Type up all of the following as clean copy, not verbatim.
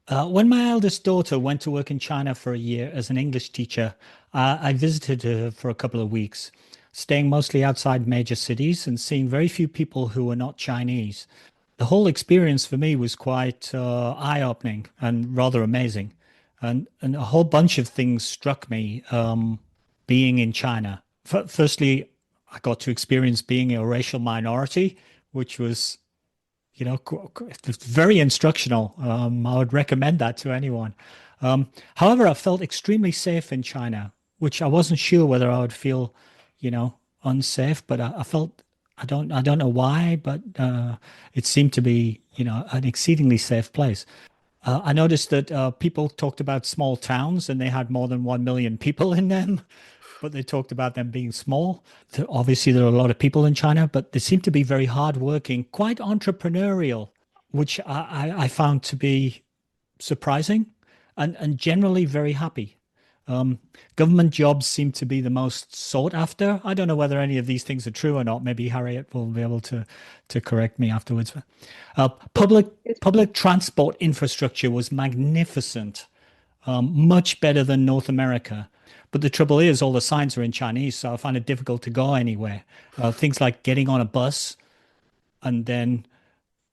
When my eldest daughter went to work in China for a year as an English teacher, I visited her for a couple of weeks, staying mostly outside major cities and seeing very few people who were not Chinese. The whole experience for me was quite eye-opening and rather amazing. And a whole bunch of things struck me being in China. Firstly, I got to experience being a racial minority, which was it's very instructional. I would recommend that to anyone. However, I felt extremely safe in China, which I wasn't sure whether I would feel, unsafe, but I felt I don't know why, but it seemed to be, an exceedingly safe place. I noticed that people talked about small towns and they had more than 1 million people in them, but they talked about them being small. Obviously, there are a lot of people in China, but they seem to be very hardworking, quite entrepreneurial, which I found to be surprising and generally very happy. Um, Government jobs seem to be the most sought after. I don't know whether any of these things are true or not. Maybe Harriet will be able to correct me afterwards. Uh, It, public it's public transport infrastructure was magnificent, much better than North America. But the trouble is, all the signs are in Chinese, so I find it difficult to go anywhere. Things like getting on a bus and then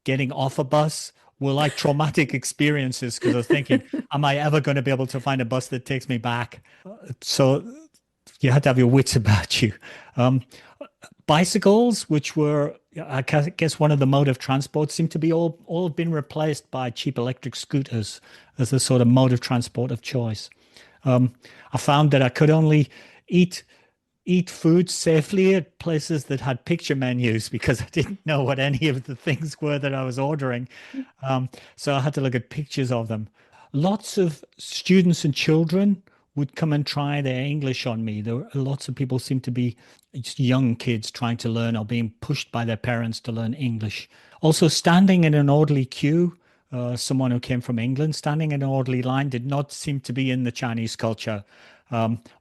getting off a bus were like traumatic experiences because I was thinking, am I ever going to be able to find a bus that takes me back? So you had to have your wits about you. Um, Bicycles, which were, I guess, one of the mode of transport, seem to be all been replaced by cheap electric scooters as the sort of mode of transport of choice. Um, I found that I could only eat eat food safely at places that had picture menus because I didn't know what any of the things were that I was ordering. So I had to look at pictures of them. Lots of students and children would come and try their English on me. There were lots of people seem to be just young kids trying to learn or being pushed by their parents to learn English. Also, standing in an orderly queue, someone who came from England, standing in an orderly line did not seem to be in the Chinese culture.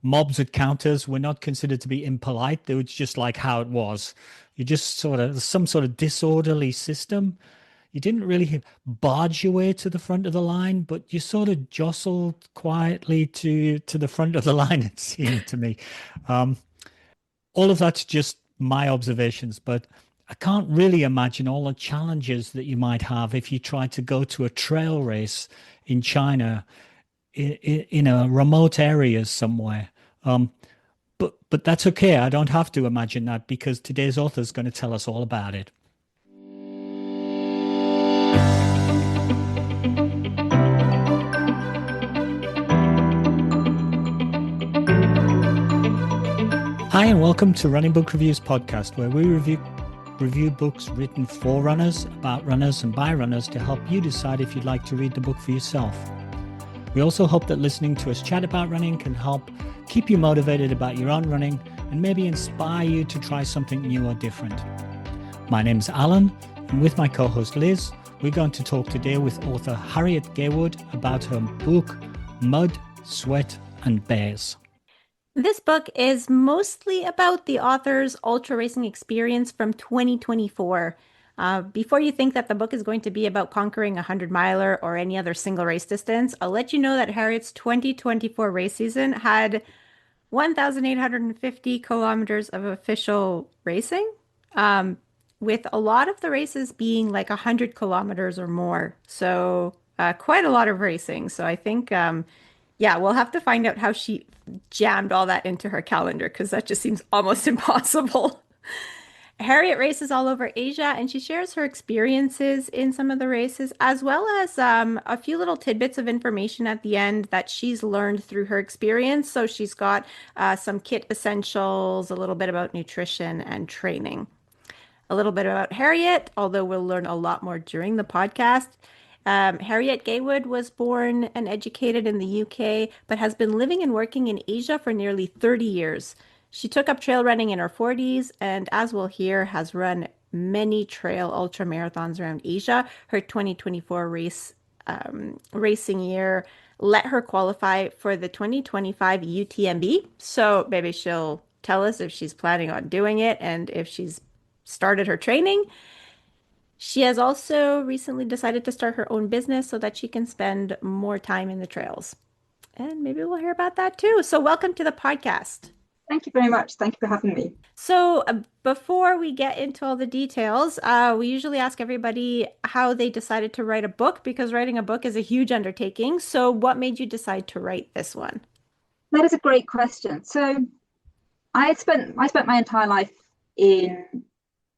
Mobs at counters were not considered to be impolite. They were just like how it was. You just sort of some sort of disorderly system. You didn't really barge your way to the front of the line, but you sort of jostled quietly to the front of the line, it seemed to me. Um, all of that's just my observations, but I can't really imagine all the challenges that you might have if you tried to go to a trail race in China in a remote area somewhere. But that's okay. I don't have to imagine that because today's author is going to tell us all about it. Hi, and welcome to Running Book Reviews podcast, where we review books written for runners, about runners, and by runners to help you decide if you'd like to read the book for yourself. We also hope that listening to us chat about running can help keep you motivated about your own running and maybe inspire you to try something new or different. My name's Alan, and with my co-host Liz, we're going to talk today with author Harriet Gaywood about her book, Mud, Sweat, and Bears. This book is mostly about the author's ultra racing experience from 2024. Before you think that the book is going to be about conquering a 100-miler or any other single race distance, I'll let you know that Harriet's 2024 race season had 1,850 kilometers of official racing, with a lot of the races being like 100 kilometers or more. So quite a lot of racing. So I think, yeah, we'll have to find out how she jammed all that into her calendar because that just seems almost impossible. Harriet races all over Asia and she shares her experiences in some of the races, as well as a few little tidbits of information at the end that she's learned through her experience. So she's got some kit essentials, a little bit about nutrition and training. A little bit about Harriet, although we'll learn a lot more during the podcast. Harriet Gaywood was born and educated in the UK, but has been living and working in Asia for nearly 30 years. She took up trail running in her 40s, and as we'll hear, has run many trail ultra marathons around Asia. Her 2024 racing year let her qualify for the 2025 UTMB. So maybe she'll tell us if she's planning on doing it and if she's started her training. She has also recently decided to start her own business so that she can spend more time in the trails. And maybe we'll hear about that too. So, welcome to the podcast. Thank you very much. Thank you for having me. So, before we get into all the details, we usually ask everybody how they decided to write a book because writing a book is a huge undertaking. So, what made you decide to write this one? That is a great question. So I spent my entire life in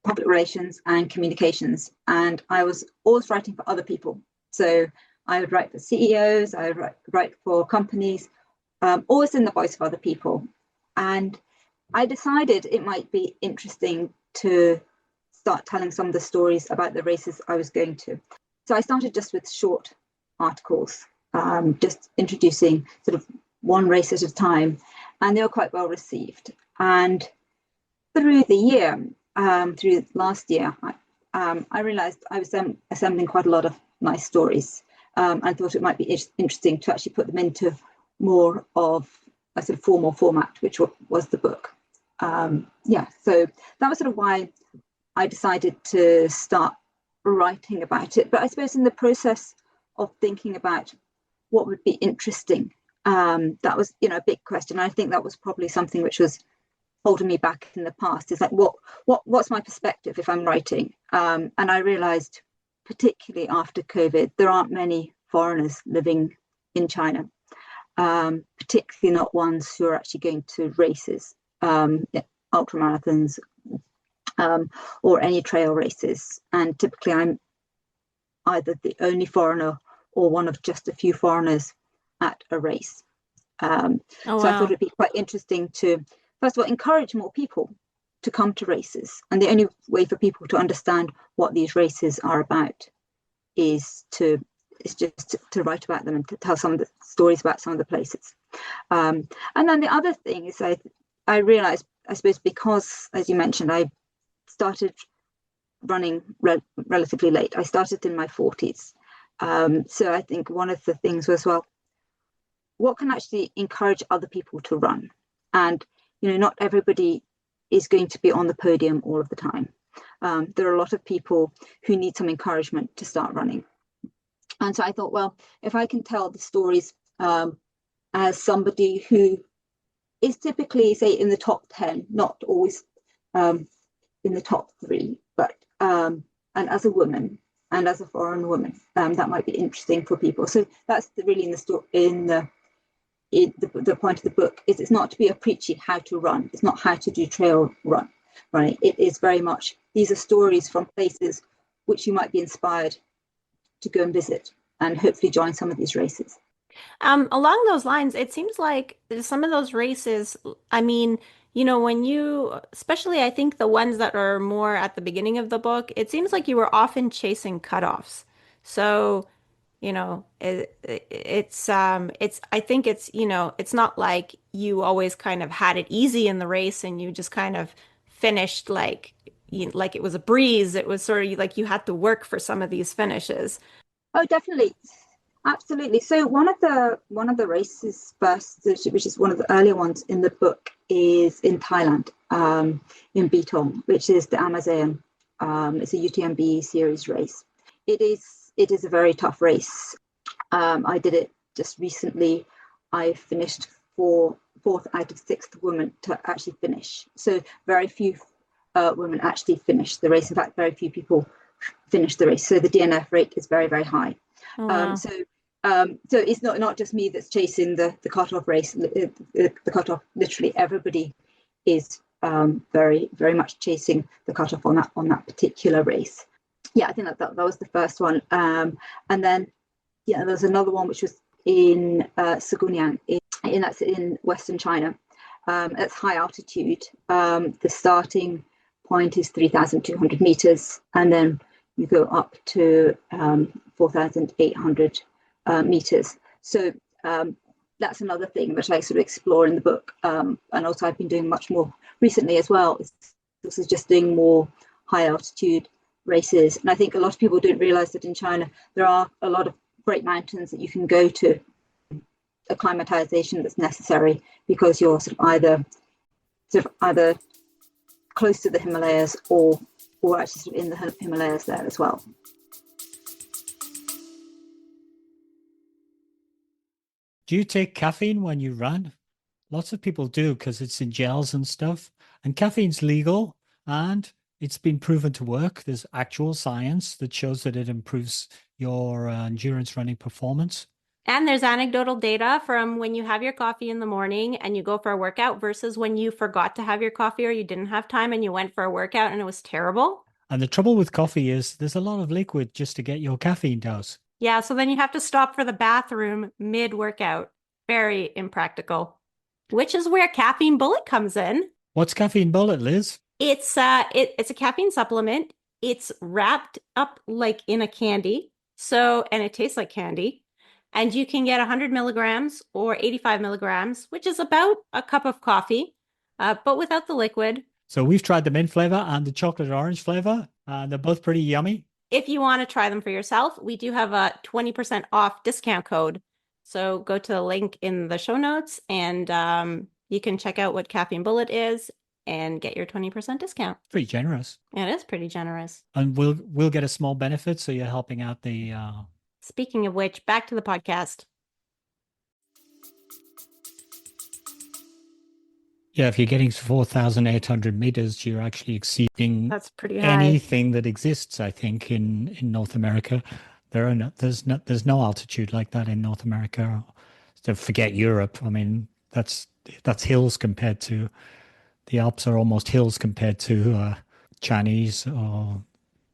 public relations and communications, and I was always writing for other people. So I would write for CEOs, I would write for companies, always in the voice of other people. And I decided it might be interesting to start telling some of the stories about the races I was going to. So I started just with short articles, just introducing sort of one race at a time, and they were quite well received. And through the year, through last year, I realized I was assembling quite a lot of nice stories, and thought it might be interesting to actually put them into more of a sort of formal format, which was the book. So that was sort of why I decided to start writing about it. But I suppose in the process of thinking about what would be interesting, that was, a big question. I think that was probably something which was holding me back in the past. Is like, what's my perspective if I'm writing? And I realized, particularly after COVID, there aren't many foreigners living in China, particularly not ones who are actually going to races, ultra marathons, or any trail races. And typically I'm either the only foreigner or one of just a few foreigners at a race. Oh, so wow. I thought it'd be quite interesting to, first of all, encourage more people to come to races. And the only way for people to understand what these races are about is just to write about them and to tell some of the stories about some of the places. And then the other thing is I realized, I suppose, because, as you mentioned, I started running relatively late. I started in my 40s. So I think one of the things was, well, what can actually encourage other people to run? And, not everybody is going to be on the podium all of the time. There are a lot of people who need some encouragement to start running. And so I thought, well, if I can tell the stories as somebody who is typically, say, in the top 10, not always in the top 3, but and as a woman and as a foreign woman, that might be interesting for people. So that's really in the story, the point of the book is it's not to be a preachy how to run. It's not how to do trail running. It is very much, these are stories from places which you might be inspired to go and visit and hopefully join some of these races. Along those lines, it seems like some of those races, I mean, when especially I think the ones that are more at the beginning of the book, it seems like you were often chasing cutoffs. So, I think it's not like you always kind of had it easy in the race and you just kind of finished like it was a breeze. It was sort of like you had to work for some of these finishes. Oh, definitely. Absolutely. So one of the races first, which is one of the earlier ones in the book, is in Thailand, in Betong, which is the Amazon. It's a UTMB series race. It is a very tough race. I did it just recently. I finished fourth out of sixth woman to actually finish. So very few women actually finished the race. In fact, very few people finished the race. So the DNF rate is very, very high. Oh, wow. So it's not just me that's chasing the cutoff race. The cutoff, literally everybody is very, very much chasing the cutoff on that particular race. Yeah, I think that was the first one. And then there's another one which was in Segunyang, that's in Western China. It's high altitude. The starting point is 3,200 meters, and then you go up to 4,800 meters. So that's another thing that I sort of explore in the book. And also I've been doing much more recently as well. This is just doing more high altitude races. And I think a lot of people don't realize that in China, there are a lot of great mountains that you can go to, acclimatization that's necessary because you're either close to the Himalayas or or actually sort of in the Himalayas there as well. Do you take caffeine when you run? Lots of people do because it's in gels and stuff. And caffeine's legal and it's been proven to work. There's actual science that shows that it improves your endurance running performance. And there's anecdotal data from when you have your coffee in the morning and you go for a workout versus when you forgot to have your coffee or you didn't have time and you went for a workout and it was terrible. And the trouble with coffee is there's a lot of liquid just to get your caffeine dose. Yeah, so then you have to stop for the bathroom mid-workout. Very impractical, which is where Caffeine Bullet comes in. What's Caffeine Bullet, Liz? It's it's a caffeine supplement. It's wrapped up like in a candy. So, and it tastes like candy. And you can get 100 milligrams or 85 milligrams, which is about a cup of coffee, but without the liquid. So we've tried the mint flavor and the chocolate orange flavor. They're both pretty yummy. If you want to try them for yourself, we do have a 20% off discount code. So go to the link in the show notes and you can check out what Caffeine Bullet is and get your 20% discount. Pretty generous. It is pretty generous. And we'll get a small benefit, so you're helping out the Speaking of which, back to the podcast. Yeah, if you're getting 4,800 meters, you're actually exceeding That's pretty high. anything that exists, I think, in North America. There's no altitude like that in North America. So forget Europe. I mean, that's hills compared to the Alps are almost hills compared to Chinese or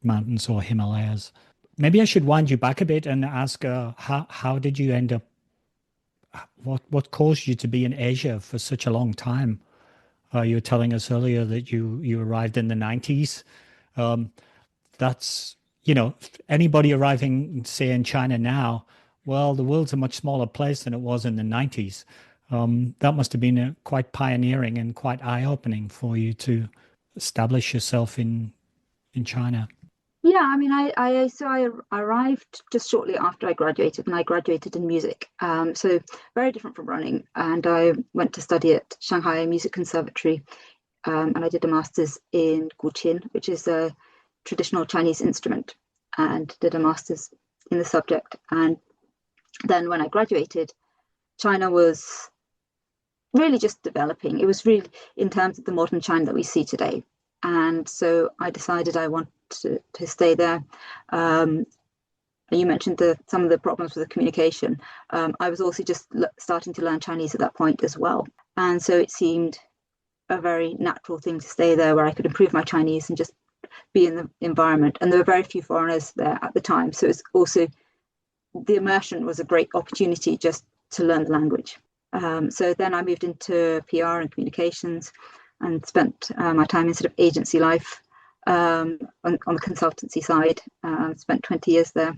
mountains or Himalayas. Maybe I should wind you back a bit and ask how did you end up? What caused you to be in Asia for such a long time? You were telling us earlier that you arrived in the 90s. That's, anybody arriving, say, in China now, well, the world's a much smaller place than it was in the 90s. That must have been quite pioneering and quite eye-opening for you to establish yourself in China. Yeah, I mean, I arrived just shortly after I graduated, and I graduated in music. So very different from running. And I went to study at Shanghai Music Conservatory, and I did a master's in guqin, which is a traditional Chinese instrument, and did a master's in the subject. And then when I graduated, China was really just developing. It was really in terms of the modern China that we see today. And so I decided I wanted to stay there. You mentioned some of the problems with the communication. I was also just starting to learn Chinese at that point as well. And so it seemed a very natural thing to stay there where I could improve my Chinese and just be in the environment. And there were very few foreigners there at the time. So it's also, the immersion was a great opportunity just to learn the language. So then I moved into PR and communications and spent my time in sort of agency life on the consultancy side. Spent 20 years there.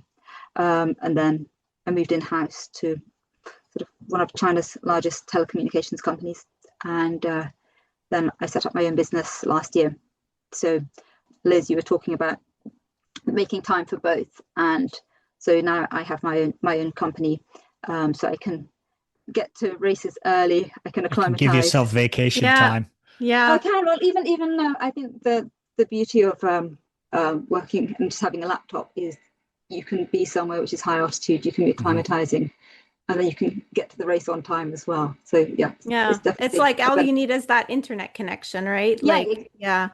And then I moved in-house to sort of one of China's largest telecommunications companies. And then I set up my own business last year. So Liz, you were talking about making time for both. And so now I have my own company, so I can get to races early. I can acclimatize. Give yourself vacation time. Yeah. I can. Well, even I think the beauty of working and just having a laptop is you can be somewhere which is high altitude. You can be acclimatizing, and then you can get to the race on time as well. So yeah. It's like all you need is that internet connection, right? Yeah.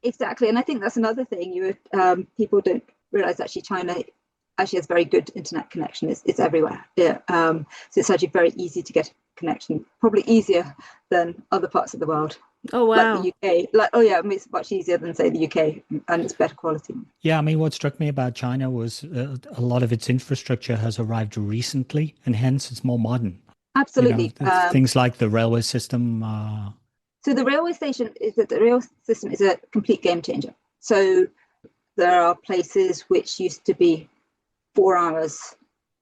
Exactly. And I think that's another thing people don't realize actually China actually has very good internet connection. It's everywhere. Yeah. So it's actually very easy to get a connection, probably easier than other parts of the world. Oh, wow. Like the UK. I mean, it's much easier than, say, the UK, and it's better quality. Yeah, I mean, what struck me about China was a lot of its infrastructure has arrived recently, and hence it's more modern. Absolutely. Things like the railway system. So the railway system is a complete game changer. So there are places which used to be 4 hours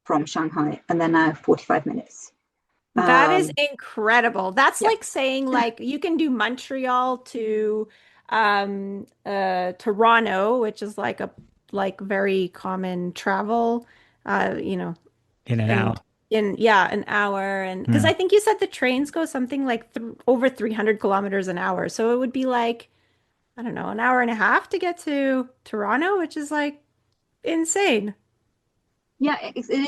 from Shanghai, and they're now 45 minutes. That is incredible. That's like saying like you can do Montreal to Toronto, which is like very common travel, in an hour. An hour. And because I think you said the trains go something like over 300 kilometers an hour. So it would be like I don't know, an hour and a half to get to Toronto, which is like insane. Yeah,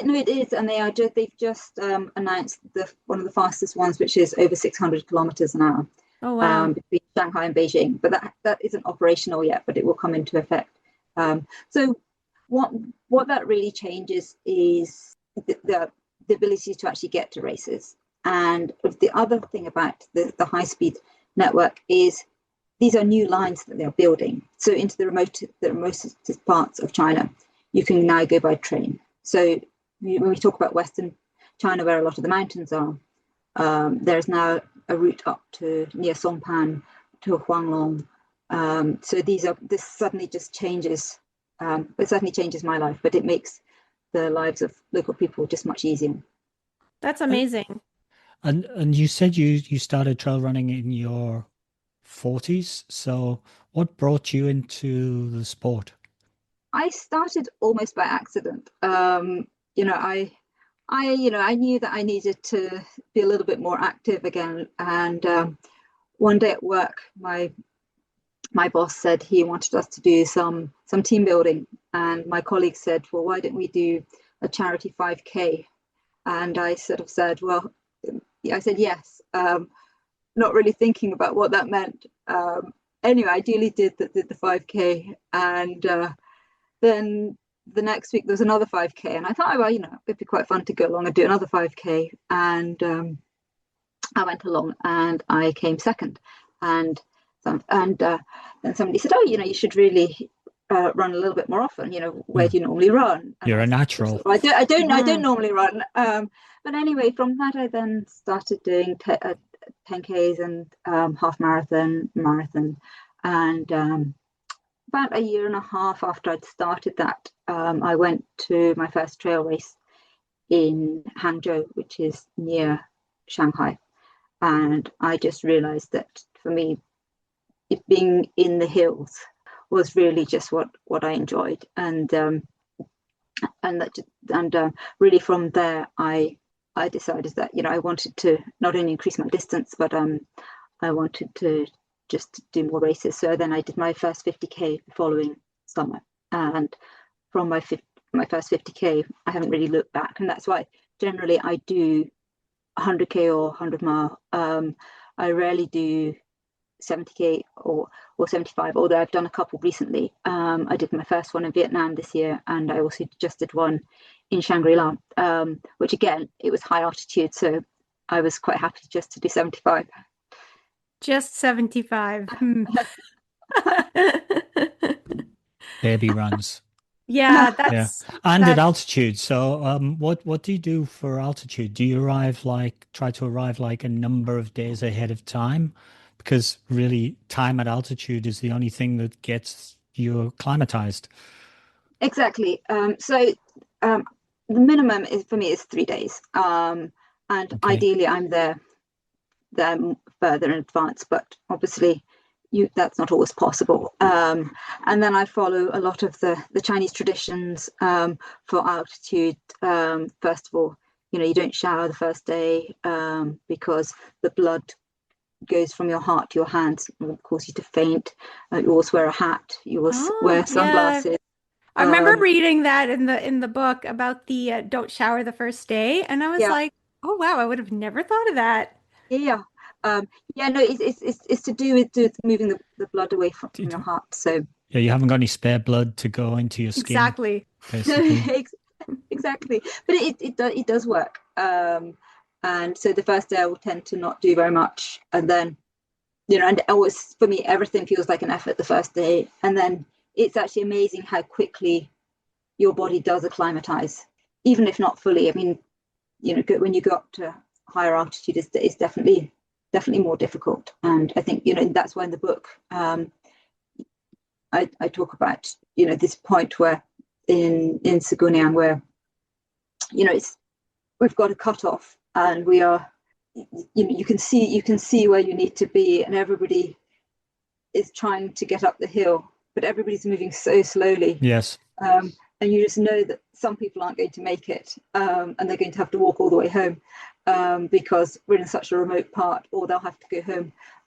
no, it is, and they've just announced one of the fastest ones, which is over 600 kilometers an hour, Oh, wow. between Shanghai and Beijing. But that isn't operational yet, but it will come into effect. So what that really changes is the ability to actually get to races. And the other thing about the high speed network is these are new lines that they're building. So into the remotest parts of China, you can now go by train. So when we talk about Western China, where a lot of the mountains are, there's now a route up to near Songpan, to Huanglong. So this suddenly just changes. It certainly changes my life, but it makes the lives of local people just much easier. That's And amazing. and you said you started trail running in your 40s. So what brought you into the sport? I started almost by accident. I knew that I needed to be a little bit more active again. And one day at work, my boss said he wanted us to do some team building, and my colleague said, "Well, why don't we do a charity 5K?" And I sort of said, "Well," I said yes, not really thinking about what that meant. Anyway, I duly did the 5K, and then the next week there was another 5K, and I thought, well, it'd be quite fun to go along and do another 5K. And I went along and I came second. And then somebody said, "Oh, you should really run a little bit more often. Where do you normally run?" And You're I a said, natural. "Well, I don't Mhm. normally run." But anyway, from that I then started doing 10Ks and half marathon, and about a year and a half after I'd started that, I went to my first trail race in Hangzhou, which is near Shanghai. And I just realized that for me, it being in the hills was really just what I enjoyed. And really from there, I decided that, I wanted to not only increase my distance, but I wanted to just do more races. So then I did my first 50K the following summer. And from my first 50K, I haven't really looked back. And that's why generally I do 100K or 100 mile. I rarely do 70K or 75, although I've done a couple recently. I did my first one in Vietnam this year, and I also just did one in Shangri-La, which again, it was high altitude. So I was quite happy just to do 75. Just 75. Baby runs. Yeah, Yeah. that's And at that. altitude. So what do you do for altitude? Do you try to arrive like a number of days ahead of time? Because really time at altitude is the only thing that gets you acclimatized. Exactly. So the minimum is for me is 3 days. And Okay. ideally I'm there further in advance, but obviously that's not always possible. And then I follow a lot of the Chinese traditions for altitude. First of all, you don't shower the first day because the blood goes from your heart to your hands and will cause you to faint. You always wear a hat. You always Oh, wear yeah. sunglasses. I remember Um, reading that in the book about the don't shower the first day, and I was yeah, like, "Oh wow, I would have never thought of that." yeah. Yeah, no, it's to do with moving the blood away from your heart. So Yeah, you haven't got any spare blood to go into your skin, Exactly. basically. exactly, but it does work. And so the first day I will tend to not do very much, and then and always for me everything feels like an effort the first day, and then it's actually amazing how quickly your body does acclimatize, even if not fully. I mean, when you go up to higher altitude, is definitely more difficult. And I think that's why in the book I talk about this point where in Siguniang where we've got a cutoff and we are you can see where you need to be, and everybody is trying to get up the hill, but everybody's moving so slowly. Yes. And you just know that some people aren't going to make it, and they're going to have to walk all the way home because we're in such a remote part, or they'll have to go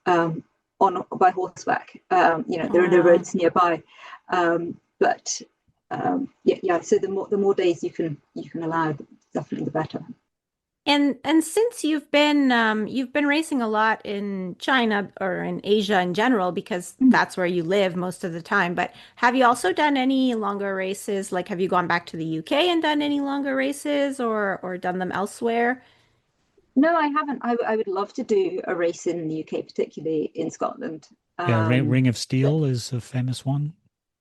home by horseback. There are no roads nearby, but yeah. So the more days you can allow, definitely the better. And since you've been racing a lot in China or in Asia in general, because that's where you live most of the time, but have you also done any longer races? Like, have you gone back to the UK and done any longer races, or done them elsewhere? No, I haven't. I would love to do a race in the UK, particularly in Scotland. Yeah, Ring of Steel is a famous one.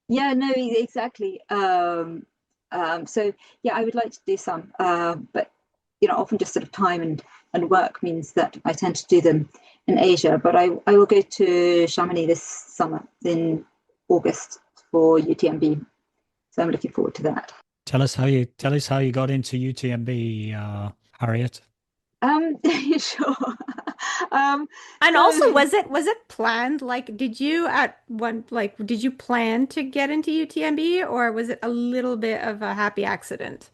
Yeah, no, exactly. So yeah, I would like to do some, but often just sort of time and work means that I tend to do them in Asia. But I will go to Chamonix this summer in August for UTMB. So I'm looking forward to that. Tell us how you got into UTMB, Harriet. Sure. And also, was it planned? Like, did you plan to get into UTMB, or was it a little bit of a happy accident?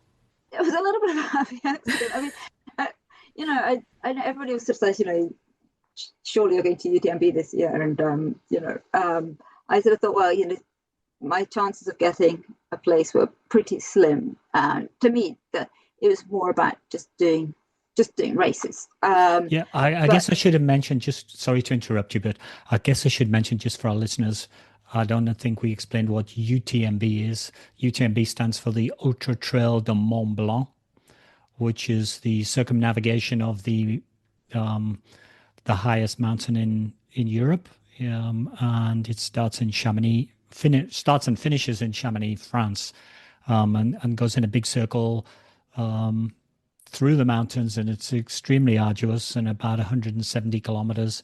It was a little bit of a happy accident. I mean, I know everybody was just says, surely you're going to UTMB this year, and I sort of thought, well, my chances of getting a place were pretty slim, and to me, that it was more about just doing races. Yeah, I guess I should have mentioned, just sorry to interrupt you, but I guess I should mention just for our listeners, I don't think we explained what UTMB is. UTMB stands for the Ultra Trail de Mont Blanc, which is the circumnavigation of the highest mountain in Europe, and it starts in Chamonix, starts and finishes in Chamonix, France, and goes in a big circle through the mountains, and it's extremely arduous, and about 170 kilometers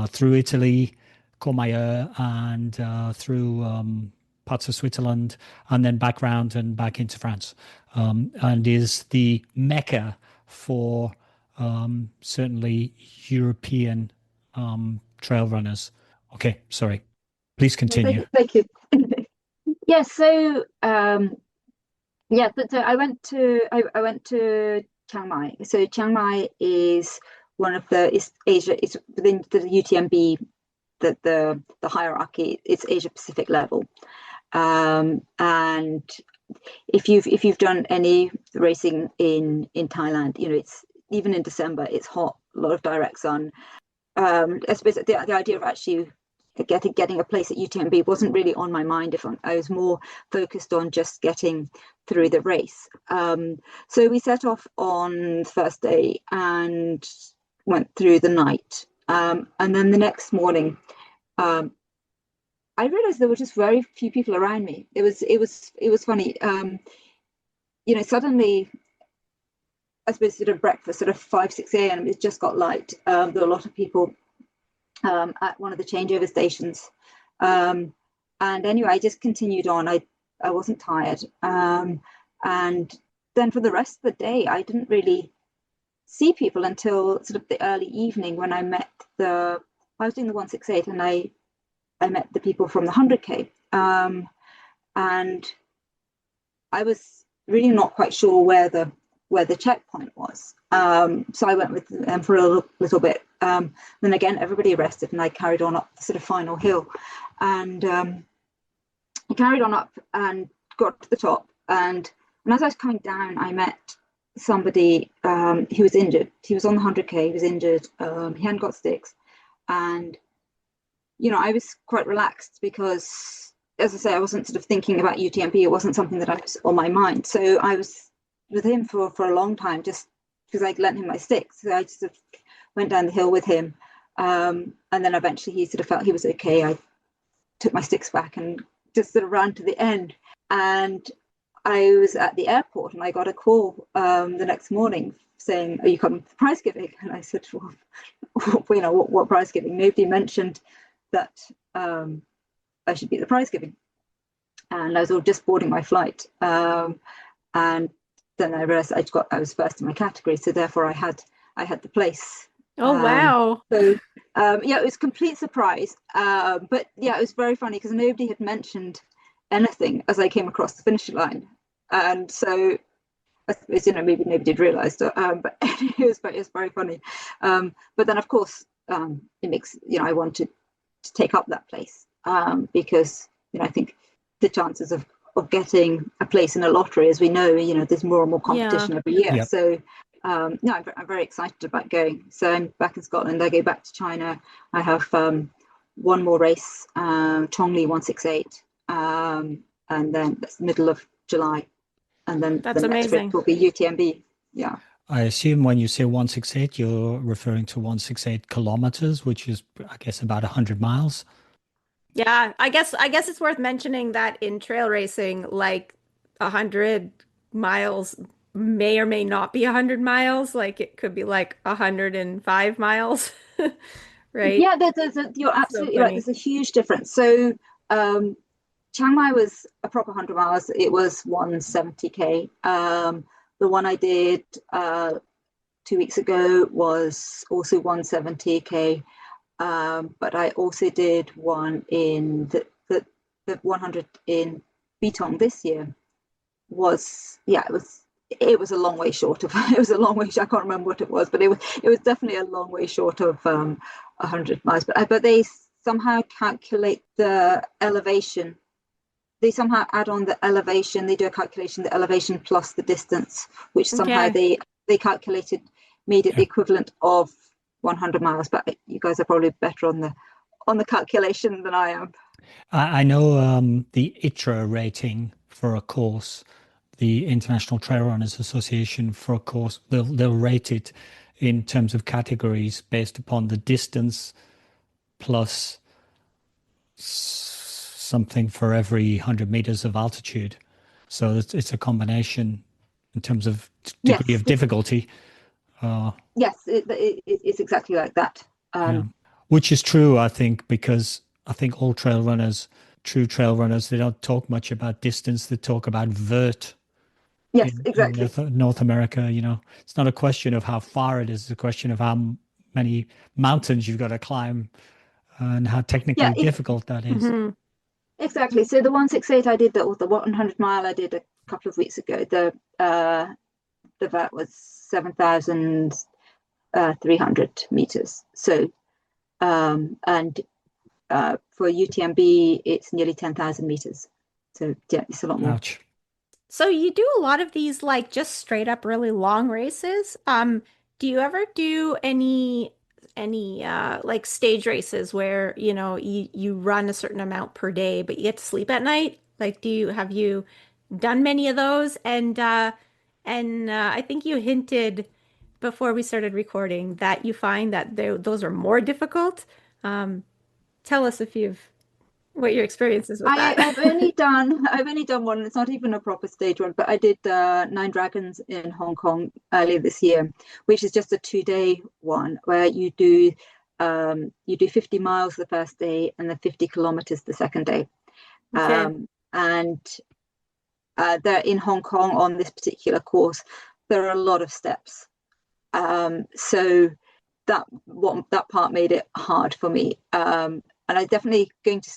through Italy, Courmayeur, and through parts of Switzerland, and then back round and back into France, and is the mecca for certainly European trail runners. Okay, sorry. Please continue. Thank you. Yeah, so so I went to Chiang Mai. So Chiang Mai is one of it's Asia. It's within the UTMB, the hierarchy. It's Asia Pacific level, and if you've done any racing in Thailand, it's even in December, it's hot, a lot of direct sun. I suppose the idea of actually getting a place at UTMB wasn't really on my mind. I was more focused on just getting through the race. So we set off on the first day and went through the night. And then the next morning, I realized there were just very few people around me. It was funny. Suddenly, I suppose sort of breakfast, sort of 5-6 a.m. It just got light. There were a lot of people at one of the changeover stations, and anyway, I just continued on. I wasn't tired, and then for the rest of the day, I didn't really see people until sort of the early evening when I was doing the 168, and I met the people from the 100K, and I was really not quite sure where the checkpoint was. So I went with them for a little bit. Then again, everybody arrested, and I carried on up the sort of final hill, and I carried on up and got to the top. And as I was coming down, I met somebody who was injured. He was on the 100K. He was injured. He hadn't got sticks, and I was quite relaxed because, as I say, I wasn't sort of thinking about UTMB. It wasn't something that was on my mind. So I was with him for a long time, just because I'd lent him my sticks. So I just sort of went down the hill with him, and then eventually he sort of felt he was okay. I took my sticks back and just sort of ran to the end. And I was at the airport, and I got a call the next morning saying, "Are you coming to the prize giving?" And I said, "Well, what prize giving?" Nobody mentioned that I should be at the prize giving, and I was all just boarding my flight. And then I realized I was first in my category, so therefore I had the place. Oh wow! So yeah, it was a complete surprise. But yeah, it was very funny because nobody had mentioned anything as I came across the finish line, and so I suppose maybe nobody had realised. But it was very funny. But then of course it makes, I want to take up that place, because I think the chances of getting a place in a lottery, as we know, there's more and more competition every year. Yep. So no, I'm very excited about going. So I'm back in Scotland. I go back to China. I have one more race, Chongli 168, and then that's the middle of July, and then That's the next amazing. trip will be UTMB. Yeah. I assume when you say 168, you're referring to 168 kilometers, which is, I guess, about 100 miles. Yeah, I guess it's worth mentioning that in trail racing, like 100 miles may or may not be 100 miles. Like it could be like 105 miles, right? Yeah, you're So absolutely right. funny. There's a huge difference. So Chiang Mai was a proper 100 miles. It was 170k. The one I did 2 weeks ago was also 170k. But I also did one in the 100 in Bitong this year. It was a long way short of it was a long way. I can't remember what it was, but it was definitely a long way short of 100 miles. But they somehow calculate the elevation. They somehow add on the elevation. They do a calculation, the elevation plus the distance, which somehow Okay. they calculated, made it the Yeah. equivalent of 100 miles. But you guys are probably better on the calculation than I am. I know the ITRA rating for a course, the International Trail Runners Association for a course, they'll rate it in terms of categories based upon the distance plus something for every 100 meters of altitude. So it's a combination in terms of degree Yes, of difficulty. yes, it's exactly like that. Yeah, which is true, I think, because I think all trail runners, true trail runners, they don't talk much about distance. They talk about vert Yes, in exactly. North America. It's not a question of how far it is. It's a question of how many mountains you've got to climb and how Yeah, technically difficult that is. Hmm. exactly. So the 168 I did, the 100 mile I did a couple of weeks ago. The vet was 7,300 meters. So and for UTMB it's nearly 10,000 meters. So yeah, it's a lot more. Ouch. So you do a lot of these like just straight up really long races. Do you ever do any like stage races where, you run a certain amount per day, but you get to sleep at night? Like have you done many of those? And I think you hinted before we started recording that you find that those are more difficult. Um, Tell us what your experience is with that. I've only done one. It's not even a proper stage one, but I did Nine Dragons in Hong Kong earlier this year, which is just a 2-day one where you do 50 miles the first day and then 50 kilometers the second day. Okay. And they're in Hong Kong on this particular course. There are a lot of steps, so that part made it hard for me. And I definitely going to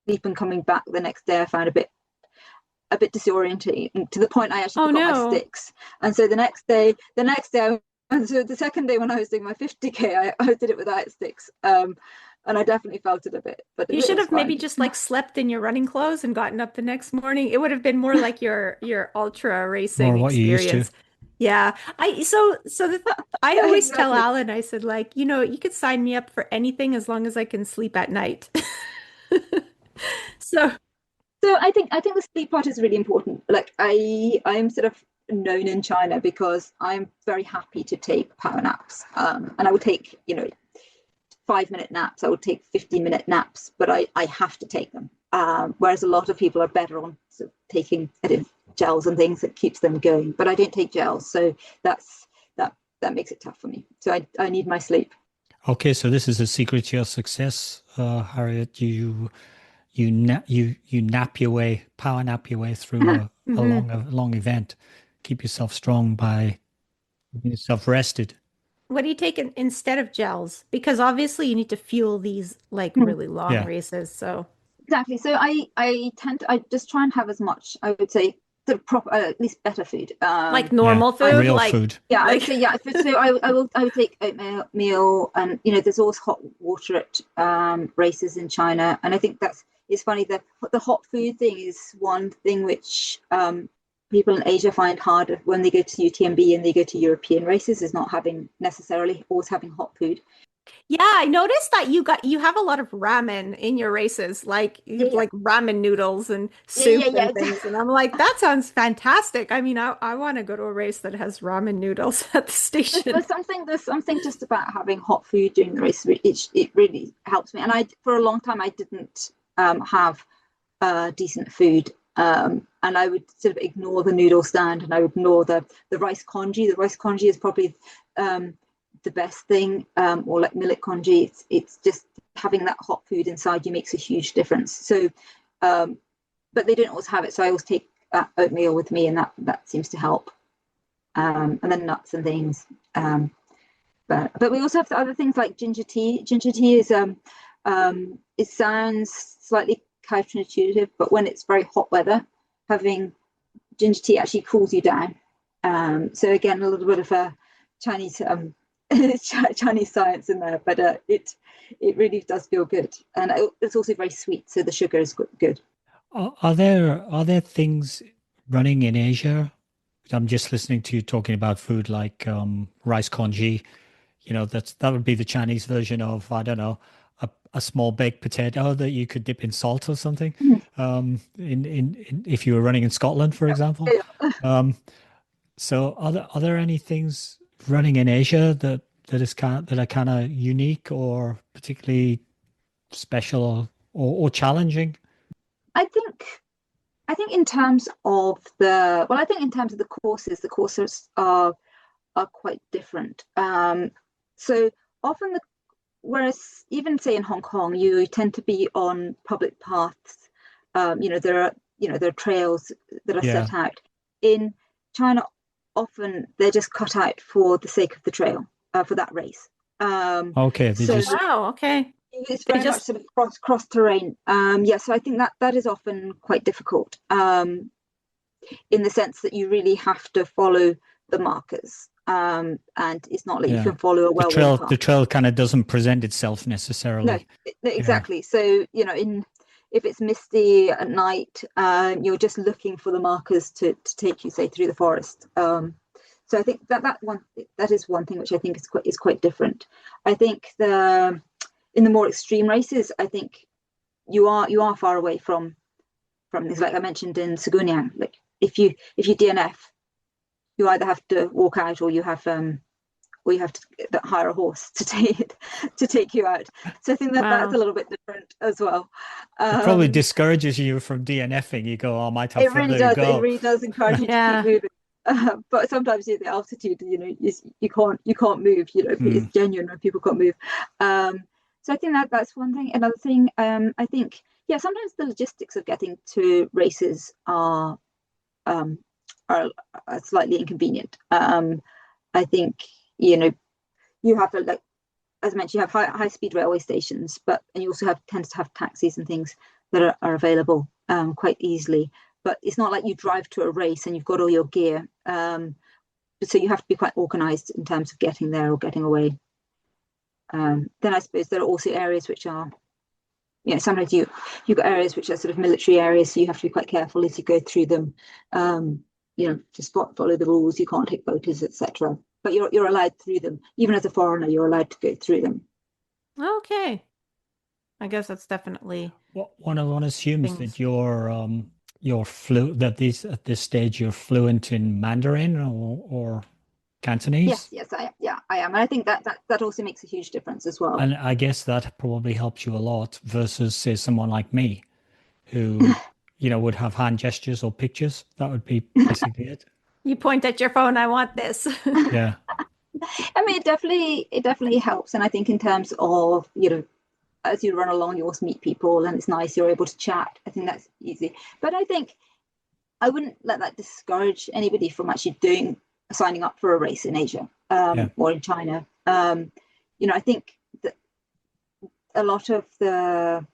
sleep and coming back the next day I found a bit disorienting, to the point I actually Oh forgot my no. sticks. And so the next day and so the second day when I was doing my 50k, I did it without sticks, and I definitely felt it a bit, but You it should was have maybe fine. just like slept in your running clothes and gotten up the next morning. It would have been more like your ultra racing More what you used to. experience. Yeah. I always tell Exactly. Alan, I said like, you could sign me up for anything as long as I can sleep at night. So, So I think the sleep part is really important. Like I'm sort of known in China because I'm very happy to take power naps, and I would take 5-minute naps. I would take 15-minute naps, but I have to take them. Whereas a lot of people are better on sort of taking gels and things that keeps them going. But I don't take gels, so that makes it tough for me. So I need my sleep. Okay, so this is a secret to your success, Harriet. You power nap your way through a mhm. long event. Keep yourself strong by keeping yourself rested. What do you take instead of gels? Because obviously you need to fuel these like really long Yeah. races. So, Exactly. So I just try and have as much, I would say, the proper, at least better food. Like normal food, real like food. Yeah, like, I'd say yeah. So I would take oatmeal, and there's always hot water at races in China, and I think it's funny that the hot food thing is one thing which people in Asia find harder when they go to UTMB and they go to European races, is not having necessarily always having hot food. yeah, I noticed that you have a lot of ramen in your races, like you have Yeah. like ramen noodles and soup Yeah. and things, and I'm like, that sounds fantastic. I mean, I want to go to a race that has ramen noodles at the station. There's something just about having hot food during the race. It really helps me. And for a long time I didn't have decent food, and I would sort of ignore the noodle stand, and I would ignore the rice congee. The rice congee is probably the best thing, or like millet congee. It's just having that hot food inside you makes a huge difference. So, but they don't always have it, so I always take oatmeal with me, and that seems to help. And then nuts and things. But we also have the other things like ginger tea. Ginger tea is it sounds slightly counterintuitive, but when it's very hot weather, having ginger tea actually cools you down. So again, a little bit of a Chinese Chinese science in there, but it really does feel good, and it's also very sweet, so the sugar is good. Are there things running in Asia? I'm just listening to you talking about food like rice congee. That would be the Chinese version of, I don't know, a small baked potato that you could dip in salt or something. In if you were running in Scotland, for example. So are there any things running in Asia that are kind of unique or particularly special or challenging? I think in terms of the courses are quite different. So often whereas even say in Hong Kong, you tend to be on public paths. There are trails that are set out. In China, often they're just cut out for the sake of the trail, for that race. Okay, Wow, okay. It's very much sort of cross terrain. So I think that is often quite difficult, in the sense that you really have to follow the markers. And it's not like you can follow a well-worn path. The trail kind of doesn't present itself necessarily. No, exactly. So if it's misty at night, you're just looking for the markers to take you, say, through the forest. So I think that is one thing which I think is quite different. I think in the more extreme races, I think you are far away from things, like I mentioned in Segunyang. Like if you DNF, you either have to walk out, or you have to hire a horse to take you out. So I think that's a little bit different as well. It probably discourages you from DNFing. You go, I might have further to go. It really does encourage you to keep moving. But sometimes at the altitude, you can't move. It's genuine when people can't move. So I think that's one thing. Another thing, I think, sometimes the logistics of getting to races are slightly inconvenient. I think you have to, like, as I mentioned, you have high speed railway stations, and you also tend to have taxis and things that are available quite easily. But it's not like you drive to a race and you've got all your gear. So you have to be quite organised in terms of getting there or getting away. Then I suppose there are also areas which are, sometimes you've got areas which are sort of military areas, so you have to be quite careful as you go through them. Just follow the rules. You can't take photos, etc. But you're allowed through them. Even as a foreigner, you're allowed to go through them. Okay, I guess that's definitely. One assumes that at this stage you're fluent in Mandarin or Cantonese. Yes, I am, and I think that also makes a huge difference as well. And I guess that probably helps you a lot versus, say, someone like me, who would have hand gestures or pictures. That would be basically it. You point at your phone, I want this. Yeah. I mean, it definitely helps, and I think in terms of as you run along, you also meet people, and it's nice. You're able to chat. I think that's easy, but I think I wouldn't let that discourage anybody from actually signing up for a race in Asia or in China. I think that a lot of the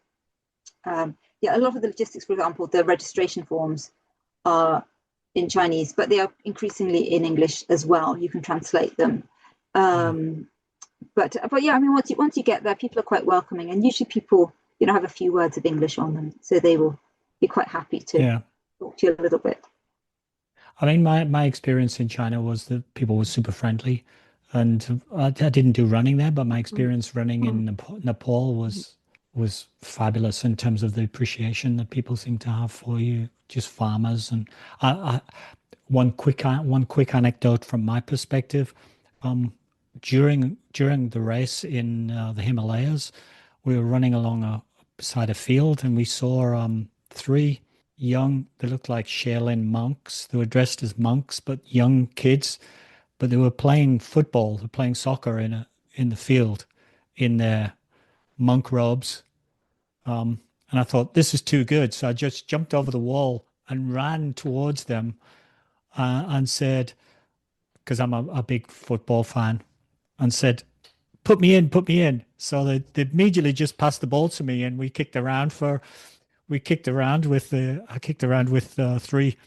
logistics, for example, the registration forms are in Chinese, but they are increasingly in English as well. You can translate them. But yeah, I mean, once you get there, people are quite welcoming, and usually people, have a few words of English on them, so they will be quite happy to talk to you a little bit. I mean, my experience in China was that people were super friendly, and I didn't do running there, but my experience running in Nepal was fabulous in terms of the appreciation that people seem to have for you, just farmers. And one quick anecdote from my perspective, during the race in the Himalayas, we were running along beside a field, and we saw three young, they looked like Shaolin monks. They were dressed as monks, but young kids, but they were playing football, they're playing soccer in the field in their monk robes. And I thought, this is too good. So I just jumped over the wall and ran towards them and said, because I'm a big football fan, and said, put me in, put me in. So they immediately just passed the ball to me, and I kicked around with three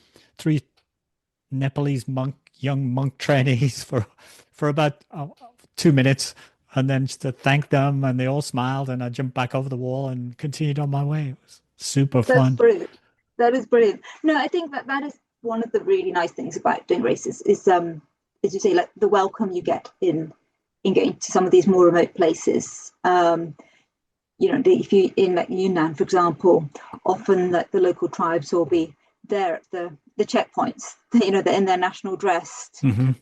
Nepalese young monk trainees for about 2 minutes, and then just to thank them, and they all smiled, and I jumped back over the wall and continued on my way. It was super That's fun. brilliant. That is brilliant. No, I think that is one of the really nice things about doing races is, as you say, like the welcome you get in getting to some of these more remote places. If you in like Yunnan, for example, often like the local tribes will be there at the checkpoints. They're in their national dress,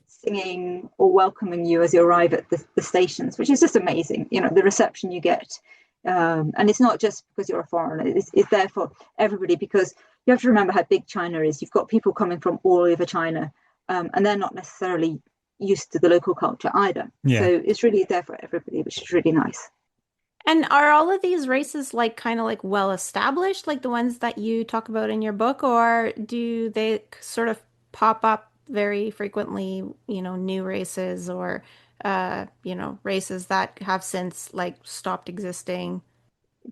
singing or welcoming you as you arrive at the stations, which is just amazing. The reception you get. And it's not just because you're a foreigner, it's there for everybody, because you have to remember how big China is. You've got people coming from all over China, and they're not necessarily used to the local culture either. Yeah. So it's really there for everybody, which is really nice. And are all of these races like kind of like well established, like the ones that you talk about in your book, or do they sort of pop up very frequently, new races or races that have since like stopped existing?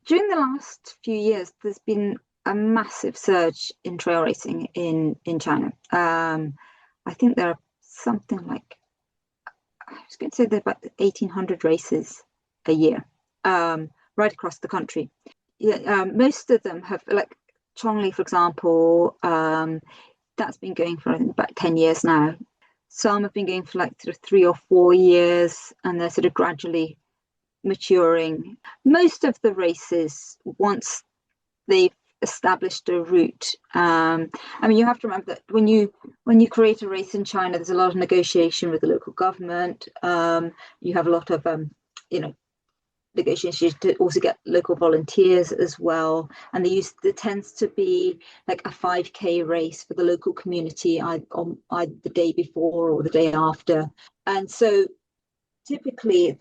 During the last few years, there's been a massive surge in trail racing in China. I think there are something like, I was going to say there are about 1,800 races a year, right across the country. Most of them have, like Chongli, for example, that's been going for I think about 10 years now. Some have been going for like sort of 3 or 4 years, and they're sort of gradually maturing. Most of the races, once they've established a route, I mean, you have to remember that when you create a race in China, there's a lot of negotiation with the local government. You have a lot of negotiations to also get local volunteers as well, and there tends to be like a 5K race for the local community on either the day before or the day after, and so typically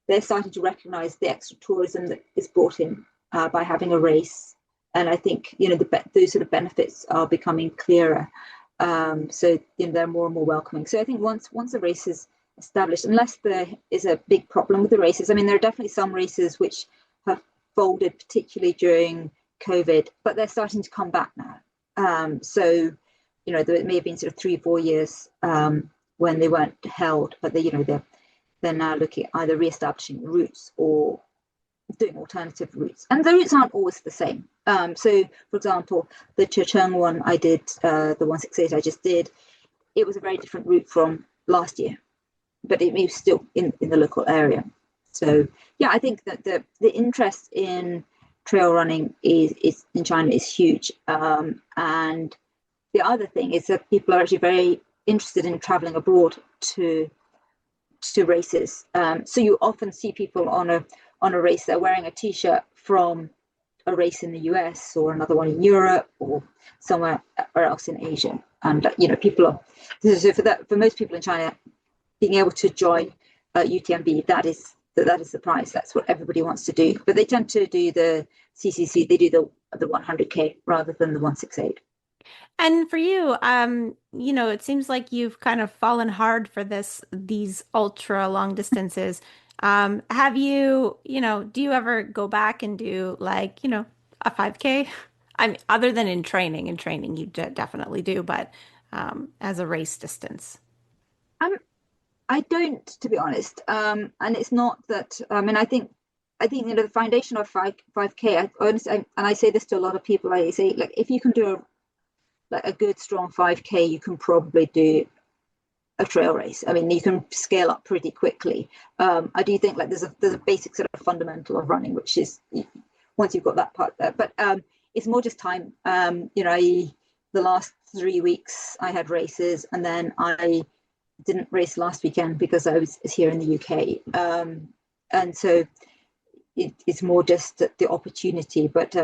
they're starting to recognize the extra tourism that is brought in by having a race. And I think, those sort of benefits are becoming clearer. So, they're more and more welcoming. So I think once a race is established, unless there is a big problem with the races, I mean, there are definitely some races which have folded, particularly during COVID, but they're starting to come back now. So, there may have been sort of 3-4 years when they weren't held, but they're now looking at either re-establishing routes or doing alternative routes. And the routes aren't always the same. So, for example, the Checheng one I did, the 168 I just did, it was a very different route from last year, but it was still in the local area. So, yeah, I think that the interest in trail running is in China is huge. And the other thing is that people are actually very interested in traveling abroad to races. So you often see people on a race, they're wearing a t-shirt from a race in the US or another one in Europe or somewhere else in Asia. And people are, so for most people in China, being able to join UTMB, that is the prize. That's what everybody wants to do. But they tend to do the CCC, they do the 100K rather than the 168. And for you, it seems like you've kind of fallen hard for these ultra long distances. Have you, do you ever go back and do like, a 5K? I mean, other than in training you definitely do, but as a race distance? I don't, to be honest. And it's not that. I mean, I think the foundation of 5K. And I say this to a lot of people. I say, like, if you can do a good strong 5K, you can probably do a trail race. I mean, you can scale up pretty quickly. I do think, like, there's a basic sort of fundamental of running, which is once you've got that part there. But it's more just time. The last 3 weeks I had races, and then I didn't race last weekend because I was here in the UK. And so it's more just the opportunity. But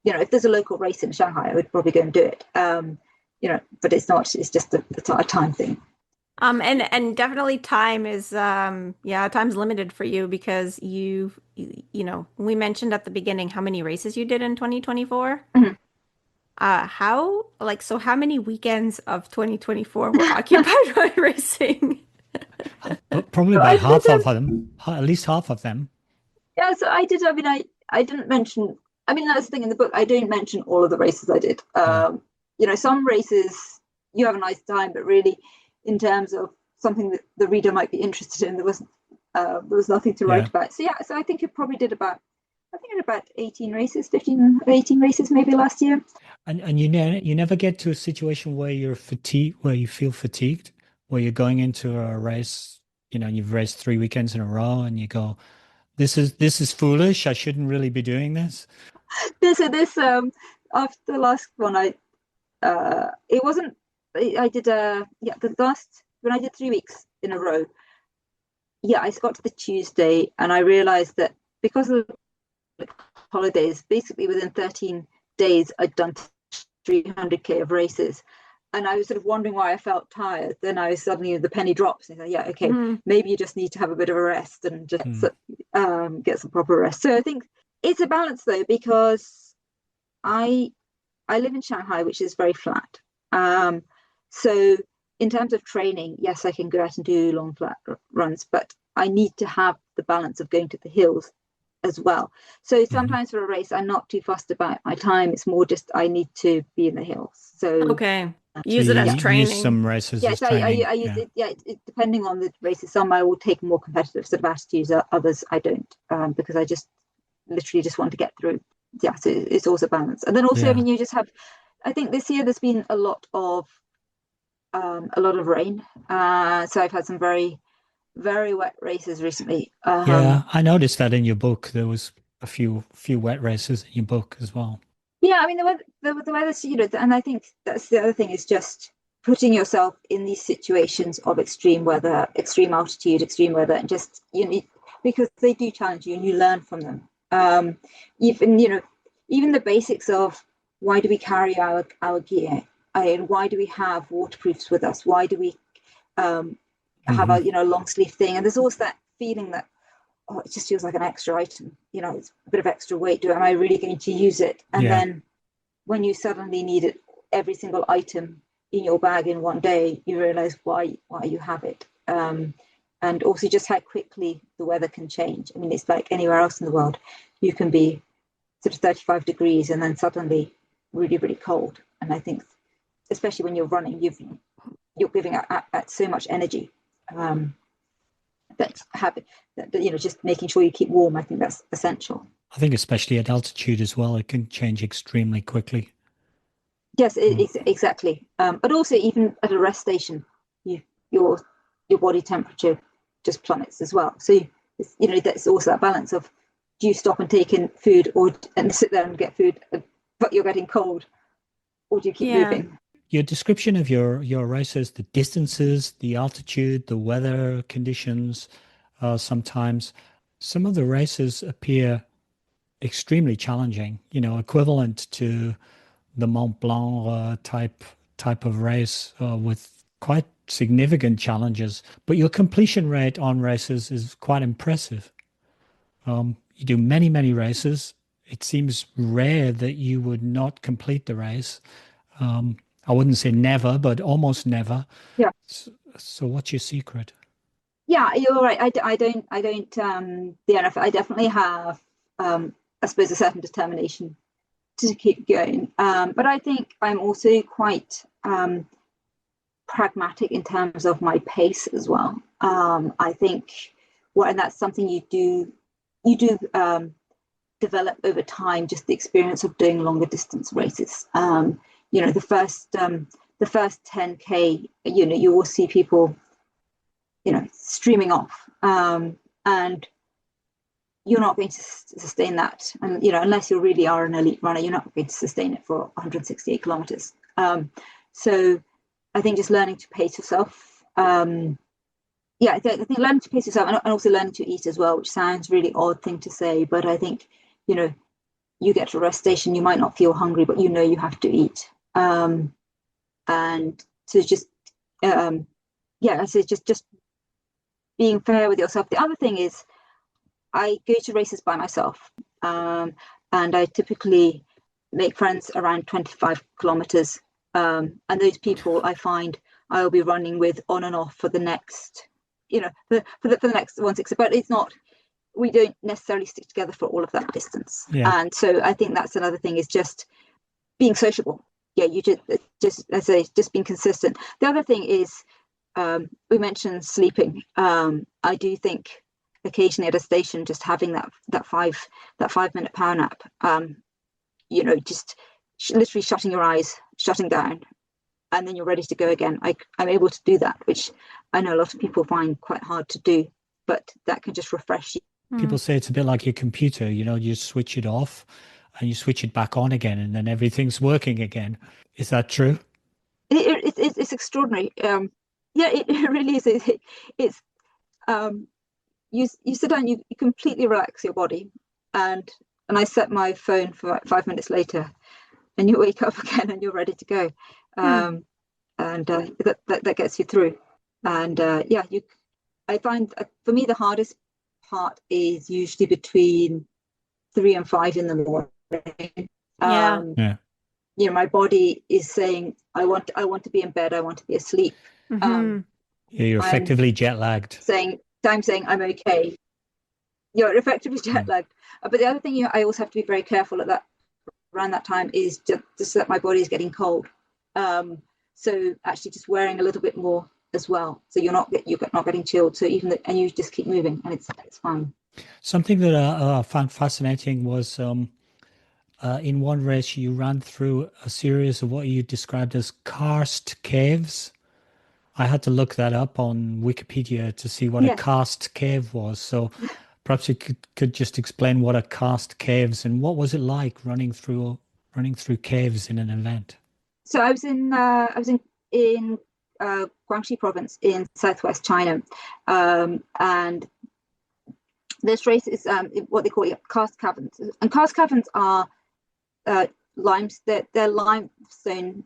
if there's a local race in Shanghai, I would probably go and do it. But it's not. It's just a time thing. And definitely time is time's limited for you because we mentioned at the beginning how many races you did in 2024. Mhm. How many weekends of 2024 were occupied by racing? Probably by half of them, at least half of them. Yeah, so I did. I mean, I didn't mention. I mean, that's the thing in the book. I don't mention all of the races I did. Some races you have a nice time, but really, in terms of something that the reader might be interested in, there was nothing to write about. So so I think it probably did about 18 races, 15, 18 races maybe last year. And you never get to a situation where you're fatigued, where you feel fatigued, where you're going into a race, you've raced 3 weekends in a row, and you go, this is foolish. I shouldn't really be doing this. This after the last one, it wasn't. I did the last when I did 3 weeks in a row. Yeah, I got to the Tuesday and I realized that because of the holidays, basically within 13 days, I'd done 300k of races. And I was sort of wondering why I felt tired. Then I was suddenly, the penny drops. And I said, okay, maybe you just need to have a bit of a rest and just get some proper rest. So I think it's a balance though, because I live in Shanghai, which is very flat. So in terms of training, yes, I can go out and do long flat runs, but I need to have the balance of going to the hills as well. So sometimes for a race, I'm not too fussed about my time. It's more just I need to be in the hills. So use it as training. Use some races as so training. I use it depending on the races. Some I will take more competitive sort of attitudes. Others I don't, because I just literally just want to get through. Yeah, so it's also balance. And then also, I mean, you just have. I think this year there's been a lot of rain. So I've had some very, very wet races recently. I noticed that in your book. There was a few wet races in your book as well. Yeah, I mean the weather's, and I think that's the other thing is just putting yourself in these situations of extreme weather, extreme altitude, extreme weather, and just because they do challenge you and you learn from them. Even the basics of why do we carry our gear? And why do we have waterproofs with us? Why do we have a long sleeve thing? And there's always that feeling that it just feels like an extra item. It's a bit of extra weight. Am I really going to use it? And then when you suddenly need it, every single item in your bag in one day, you realize why you have it. And also just how quickly the weather can change. I mean, it's like anywhere else in the world. You can be sort of 35 degrees and then suddenly really, really cold. And I think, especially when you're running, you're giving out so much energy. Just making sure you keep warm, I think that's essential. I think especially at altitude as well, it can change extremely quickly. Yes, exactly. But also even at a rest station, your body temperature just plummets as well. So that's also that balance of, do you stop and take in food and sit there and get food, but you're getting cold, or do you keep moving? Your description of your races, the distances, the altitude, the weather conditions, sometimes some of the races appear extremely challenging, equivalent to the Mont Blanc type of race with quite significant challenges. But your completion rate on races is quite impressive. You do many, many races. It seems rare that you would not complete the race. I wouldn't say never, but almost never. Yeah. So what's your secret? Yeah, you're right. I don't DNF. I definitely have, I suppose, a certain determination to keep going. But I think I'm also quite pragmatic in terms of my pace as well. I think, and that's something you do develop over time, just the experience of doing longer distance races. The first 10K, you will see people, streaming off, and you're not going to sustain that. And, unless you really are an elite runner, you're not going to sustain it for 168 kilometers. So I think just learning to pace yourself. I think learning to pace yourself, and also learning to eat as well, which sounds really odd thing to say, but I think, you get to a rest station, you might not feel hungry, but you have to eat. And so just, just being fair with yourself. The other thing is, I go to races by myself, and I typically make friends around 25 kilometers. And those people I find I will be running with on and off for the next, for the next 160. But it's not, we don't necessarily stick together for all of that distance. Yeah. And so I think that's another thing, is just being sociable. Yeah, you just as I say, just being consistent. The other thing is, we mentioned sleeping. I do think occasionally at a station, just having that 5-minute power nap, just literally shutting your eyes, shutting down, and then you're ready to go again. I'm able to do that, which I know a lot of people find quite hard to do, but that can just refresh you. People say it's a bit like your computer, you switch it off and you switch it back on again, and then everything's working again. Is that true? It's extraordinary. It really is. It's you sit down, you completely relax your body, and I set my phone for 5 minutes later, and you wake up again and you're ready to go. And that gets you through. And I find, for me, the hardest part is usually between 3 and 5 in the morning. My body is saying, I want to be in bed, I want to be asleep. You're effectively jet lagged. I'm saying I'm okay. You're effectively jet lagged. But the other thing I also have to be very careful around that time is just that my body is getting cold. So actually just wearing a little bit more as well, so you're not getting chilled. So and you just keep moving, and it's fine. Something that I found fascinating was in one race you ran through a series of what you described as karst caves. I had to look that up on Wikipedia to see what a karst cave was. So perhaps you could just explain what a karst caves, and what was it like running through caves in an event? So I was in Guangxi province in southwest China, and this race is what they call karst caverns. And karst caverns are they're limestone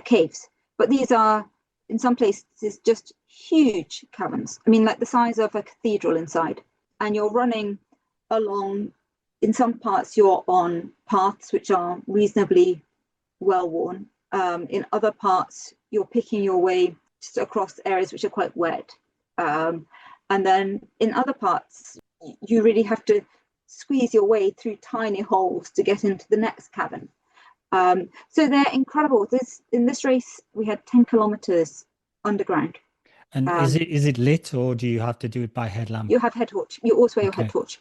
caves, but these are in some places just huge caverns. I mean, like the size of a cathedral inside. And you're running along. In some parts, you're on paths which are reasonably well worn. In other parts, you're picking your way just across areas which are quite wet. And then in other parts, you really have to squeeze your way through tiny holes to get into the next cavern. So they're incredible. In this race, we had 10 kilometers underground. And is it lit, or do you have to do it by headlamp? You have head torch. You also wear your head torch.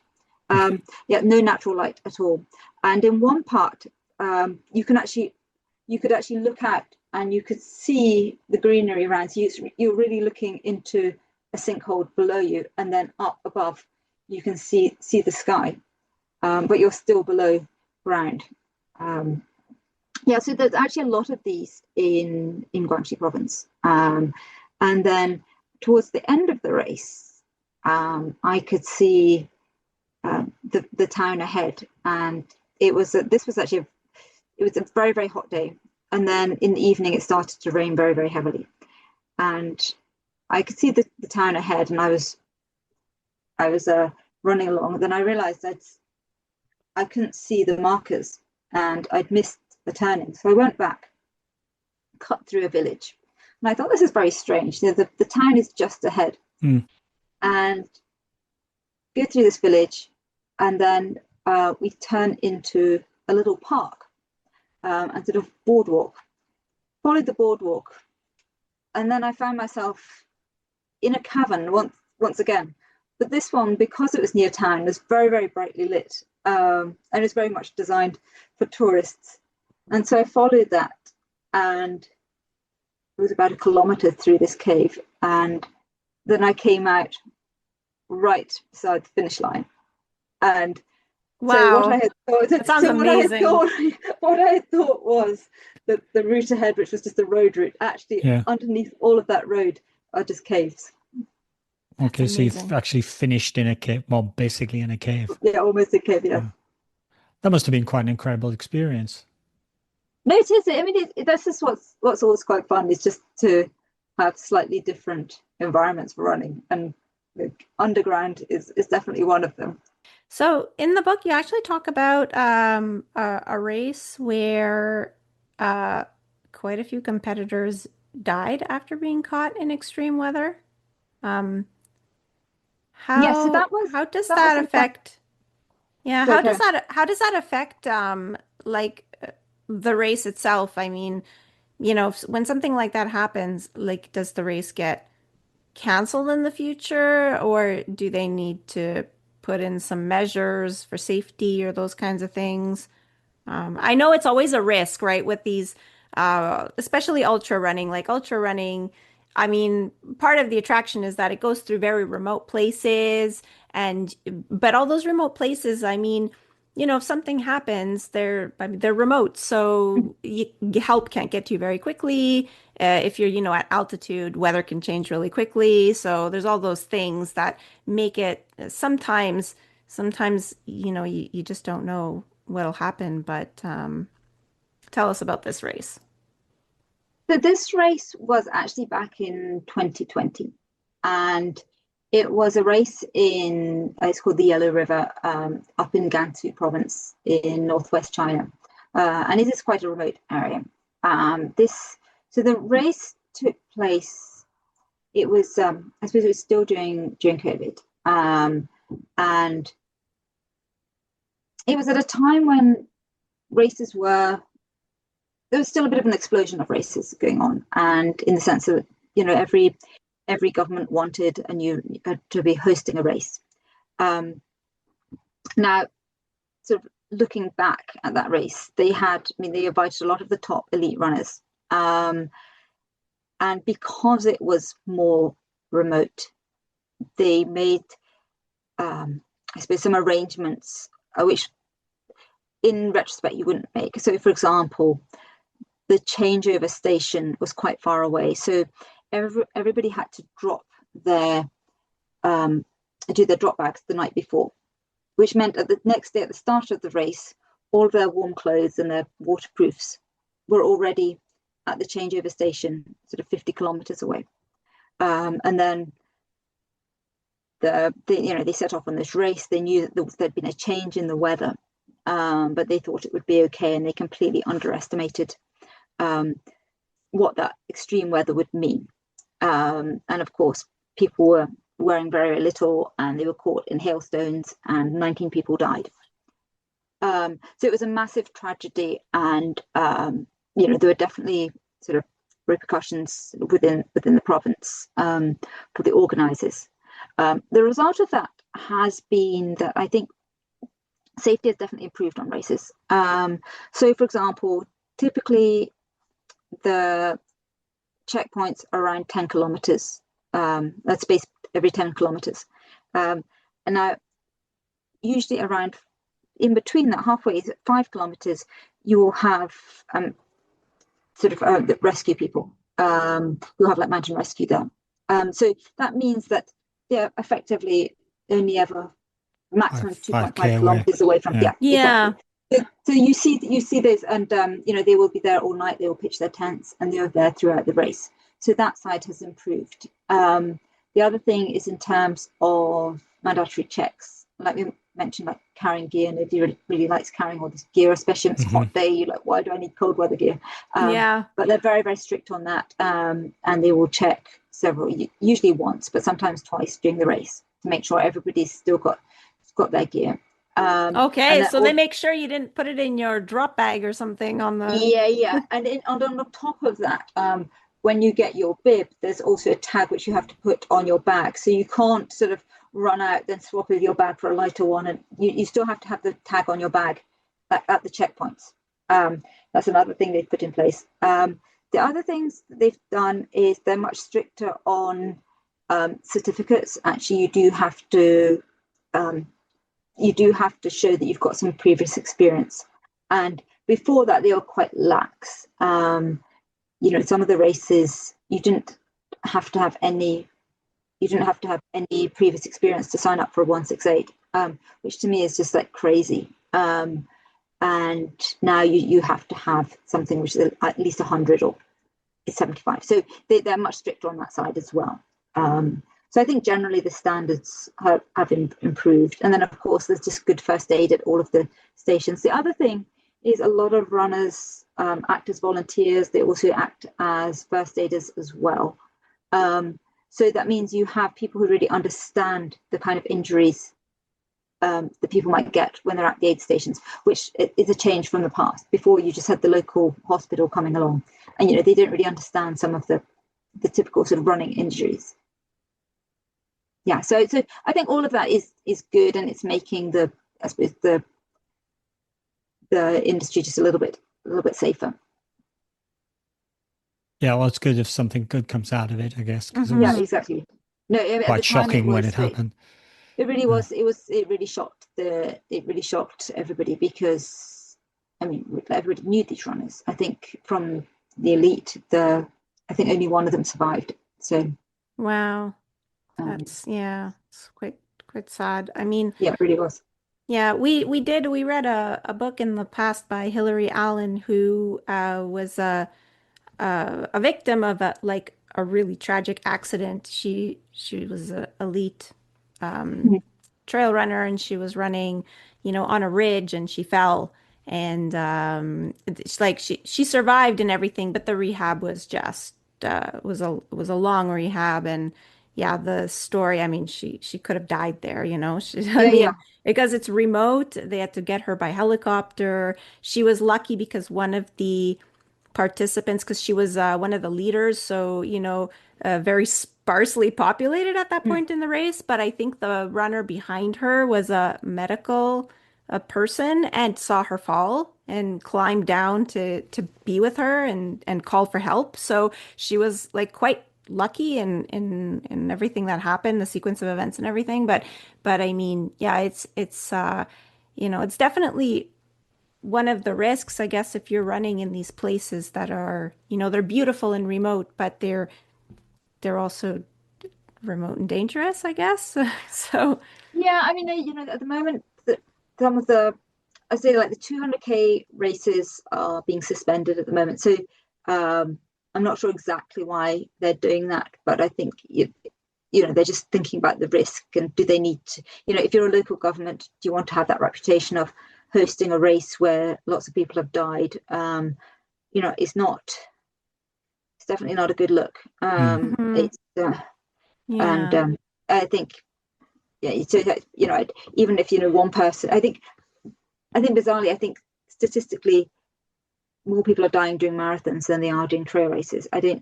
No natural light at all. And in one part, you could actually look out and you could see the greenery around. So you're really looking into a sinkhole below you, and then up above you can see the sky, but you're still below ground. So there's actually a lot of these in Guangxi province. And then towards the end of the race, I could see the town ahead, and it was a very, very hot day. And then in the evening, it started to rain very, very heavily, and I could see the town ahead, and I was running along. Then I realized I couldn't see the markers, and I'd missed the turning. So I went back, cut through a village, and I thought, this is very strange. The town is just ahead, and go through this village, and then we turn into a little park, and sort of boardwalk. Followed the boardwalk and then I found myself in a cavern once again. But this one, because it was near town, was very, very brightly lit, and it's very much designed for tourists. And so I followed that, and it was about 1 kilometre through this cave, and then I came out right beside the finish line. And so what I Wow, had thought, that sounds so amazing. what I had thought was that the route ahead, which was just a road route, actually Yeah. underneath all of that road are just caves. Okay, so you've amazing. actually finished in a cave, well, basically in a cave. Yeah, almost a cave. Yeah. That must have been quite an incredible experience. No, it is. I mean, that's just what's always quite fun, is just to have slightly different environments for running, and underground is definitely one of them. So in the book, you actually talk about a race where quite a few competitors died after being caught in extreme weather. Um, Yeah, so that was how does that that was in fact. affect? Yeah, Sorry, Karen. how does that affect like the race itself? I mean, when something like that happens, like does the race get canceled in the future, or do they need to put in some measures for safety or those kinds of things? I know it's always a risk, right, with these, especially ultra running. Like ultra running, I mean, part of the attraction is that it goes through very remote places, and but all those remote places, I mean, if something happens, I mean, they're remote, so help can't get to you very quickly. If you're, at altitude, weather can change really quickly. So there's all those things that make it sometimes, you just don't know what'll happen. But tell us about this race. So this race was actually back in 2020, and it was a race it's called the Yellow River, up in Gansu province in northwest China, and it is quite a remote area. So the race took place. It was, I suppose, it was still during COVID, and it was at a time when races there was still a bit of an explosion of races going on, and in the sense that every government wanted to be hosting a race. Now, sort of looking back at that race, they invited a lot of the top elite runners, and because it was more remote, they made, I suppose, some arrangements which, in retrospect, you wouldn't make. So, for example, the changeover station was quite far away, so everybody had to do their drop bags the night before, which meant that the next day at the start of the race, all of their warm clothes and their waterproofs were already at the changeover station, sort of 50 kilometers away. And then they set off on this race. They knew that there'd been a change in the weather, but they thought it would be okay, and they completely underestimated what that extreme weather would mean. And of course, people were wearing very little, and they were caught in hailstones, and 19 people died. So it was a massive tragedy, and there were definitely sort of repercussions within the province for the organisers. The result of that has been that I think safety has definitely improved on races. So, for example, typically the checkpoints are around 10 kilometers. That's spaced every 10 kilometers. And now, usually around in between that, halfway, 5 kilometers, you will have the rescue people. You'll have like mountain rescue there. So that means that they're effectively only ever maximum 2.5 kilometers away from. Yeah. Yeah. Exactly. So you see this, and they will be there all night. They will pitch their tents, and they're there throughout the race. So that side has improved. The other thing is in terms of mandatory checks, like we mentioned, like carrying gear. Nobody really likes carrying all this gear, especially when it's a hot day. You're like, why do I need cold weather gear? Yeah. But they're very, very strict on that, and they will check usually once, but sometimes twice during the race to make sure everybody's still got their gear. Okay, so they make sure you didn't put it in your drop bag or something on the. Yeah. And on the top of that, when you get your bib, there's also a tag which you have to put on your bag. So you can't sort of run out, then swap with your bag for a lighter one. And you still have to have the tag on your bag at the checkpoints. That's another thing they've put in place. The other things that they've done is they're much stricter on certificates. Actually, you do have to show that you've got some previous experience. And before that, they were quite lax. Some of the races you didn't have to have any previous experience to sign up for a 168, which to me is just like crazy. And now you have to have something which is at least 100 or 75. So they're much stricter on that side as well. So I think generally the standards have improved. And then, of course, there's just good first aid at all of the stations. The other thing is a lot of runners act as volunteers. They also act as first aiders as well. So that means you have people who really understand the kind of injuries that people might get when they're at the aid stations, which is a change from the past. Before, you just had the local hospital coming along, and they don't really understand some of the typical sort of running injuries. Yeah, so I think all of that is good, and it's making the industry just a little bit safer. Yeah, well, it's good if something good comes out of it, I guess. Because Yeah, exactly. No, quite shocking when it happened. It really was. It really shocked everybody, because everybody knew these runners. I think from the elite, I think only one of them survived. So Wow. That's it's quite sad. I mean, yeah, it really was. Yeah, we read a book in the past by Hilary Allen, who was a victim of a really tragic accident. She was an elite trail runner, and she was running, on a ridge, and she fell, and it's like she survived and everything, but the rehab was just was a long rehab. And yeah, the story, I mean, she could have died there, because it's remote. They had to get her by helicopter. She was lucky because one of the participants, because she was one of the leaders, so very sparsely populated at that point in the race. But I think the runner behind her was a medical person, and saw her fall and climbed down to be with her and call for help. So she was like quite lucky in everything that happened, the sequence of events and everything. But I mean, yeah, it's it's definitely one of the risks, I guess, if you're running in these places that are, they're beautiful and remote, but they're also remote and dangerous, I guess. So yeah, I mean, at the moment, some of the, I say, like the 200K races are being suspended at the moment. So I'm not sure exactly why they're doing that, but I think they're just thinking about the risk, and do they need to, if you're a local government, do you want to have that reputation of hosting a race where lots of people have died? It's definitely not a good look. It's and I think, so that, even if one person, I think bizarrely, I think statistically more people are dying doing marathons than they are doing trail races. I've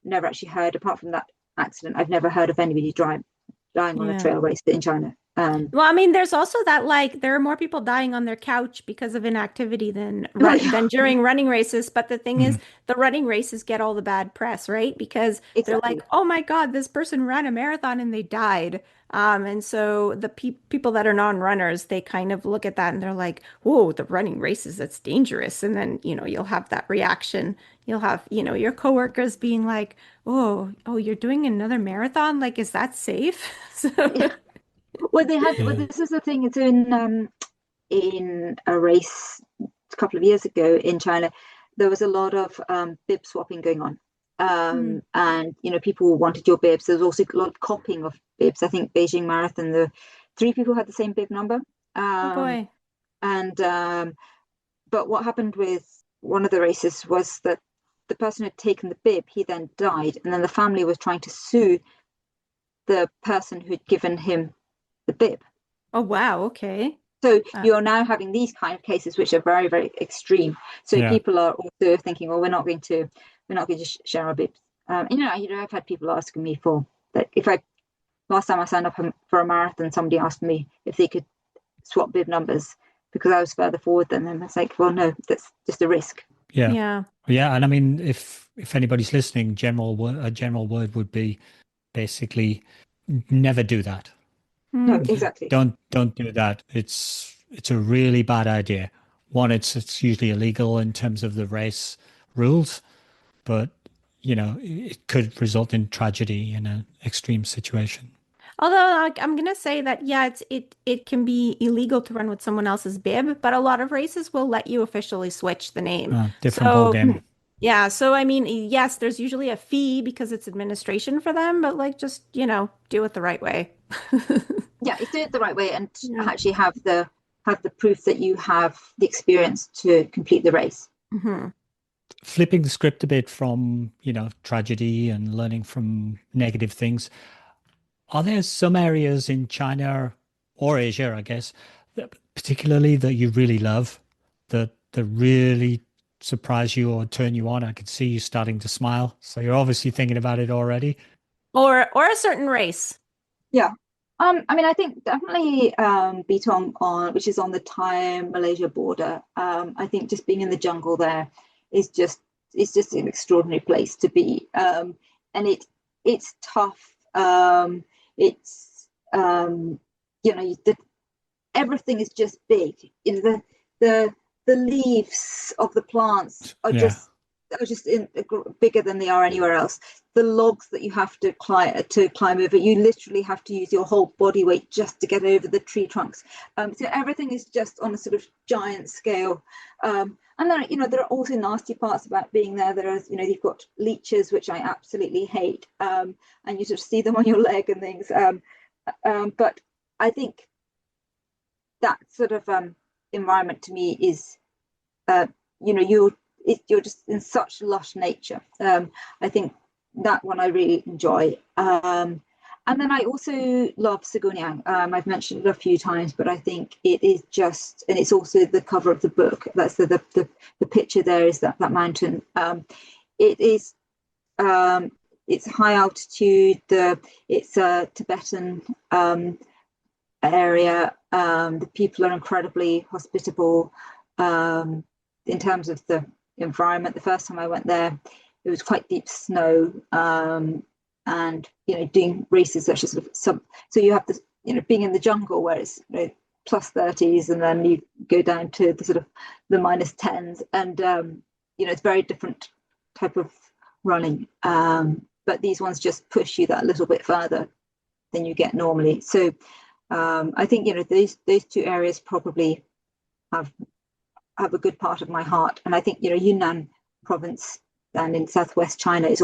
never actually heard, apart from that accident, I've never heard of anybody dying on a trail race in China. Well, I mean, there's also that there are more people dying on their couch because of inactivity than during running races. But the thing is, the running races get all the bad press, right? Because they're like, oh my God, this person ran a marathon and they died. And so the people that are non-runners, they kind of look at that and they're like, whoa, the running races, that's dangerous. And then, you'll have that reaction. You'll have, your coworkers being like, oh, you're doing another marathon? Like, is that safe? So Well, they had. Well, this is the thing. It's in a race a couple of years ago in China. There was a lot of bib swapping going on, and people wanted your bibs. There was also a lot of copying of bibs. I think Beijing Marathon, the 3 people had the same bib number. oh boy. And but what happened with one of the races was that the person who had taken the bib, he then died, and then the family was trying to sue the person who'd given him the bib. Oh, wow. Okay. So you're now having these kind of cases, which are very, very extreme. So people are also thinking, well, we're not going to we're not going to share our bibs. I've had people asking me for that. Last time I signed up for a marathon, somebody asked me if they could swap bib numbers because I was further forward than them. It's like, well, no, that's just a risk. Yeah. And I mean, if anybody's listening, a general word would be basically never do that. No, exactly. Don't do that. It's a really bad idea. One, it's usually illegal in terms of the race rules, but it could result in tragedy in an extreme situation. Although I'm going to say that, yeah, it can be illegal to run with someone else's bib, but a lot of races will let you officially switch the name. Different ball game. Yeah, so I mean, yes, there's usually a fee because it's administration for them, but like just, do it the right way. Yeah, do it the right way and actually have the proof that you have the experience to complete the race. Mm-hmm. Flipping the script a bit from, tragedy and learning from negative things. Are there some areas in China or Asia, I guess, particularly that you really love, that really surprise you or turn you on? I could see you starting to smile. So you're obviously thinking about it already. Or a certain race. Yeah. I think definitely Bitong which is on the Thai-Malaysia border. I think just being in the jungle there is just an extraordinary place to be. And it's tough. Everything is just big. The leaves of the plants are just bigger than they are anywhere else. The logs that you have to climb over, you literally have to use your whole body weight just to get over the tree trunks. So everything is just on a sort of giant scale. And there are also nasty parts about being there. There are, you've got leeches, which I absolutely hate, and you sort of see them on your leg and things. But I think that sort of environment to me is, you're just in such lush nature. I think that one I really enjoy. And then I also love Siguniang. I've mentioned it a few times, but I think it is just, and it's also the cover of the book. That's the picture there is that mountain. It is, it's high altitude. It's a Tibetan area. The people are incredibly hospitable. In terms of the environment, the first time I went there, it was quite deep snow. And doing races such as so you have this being in the jungle where it's plus 30s and then you go down to the sort of the minus 10s and it's very different type of running, but these ones just push you that little bit further than you get normally. So I think those two areas probably have a good part of my heart. And I think Yunnan province and in southwest China is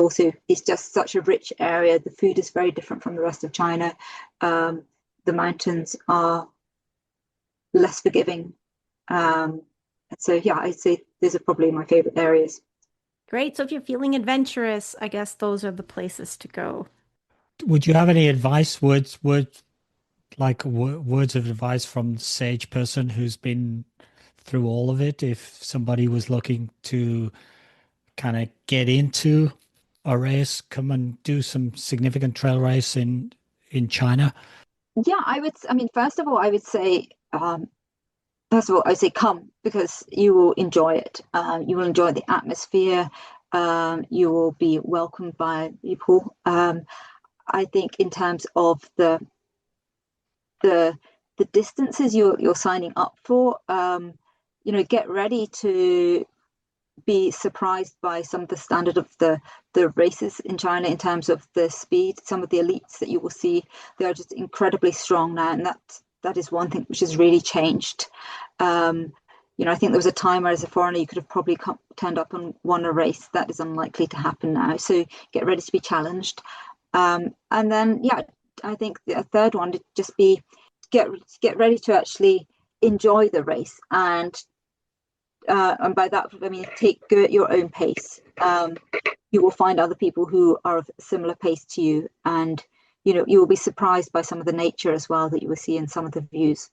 just such a rich area. The food is very different from the rest of China. The mountains are less forgiving. So yeah, I'd say those are probably my favorite areas. Great. So if you're feeling adventurous, I guess those are the places to go. Would you have any advice, words of advice from sage person who's been through all of it, if somebody was looking to kind of get into a race, come and do some significant trail race in China? Yeah, first of all, I would say, come, because you will enjoy it. You will enjoy the atmosphere. You will be welcomed by people. I think in terms of the distances you're signing up for, get ready to be surprised by some of the standard of the races in China in terms of the speed. Some of the elites that you will see, they are just incredibly strong now, and that is one thing which has really changed. I think there was a time where as a foreigner you could have probably turned up and won a race. That is unlikely to happen now, so get ready to be challenged. And then I think the third one would just be get ready to actually enjoy the race, and by that I mean go at your own pace. You will find other people who are of a similar pace to you, and you will be surprised by some of the nature as well that you will see in some of the views.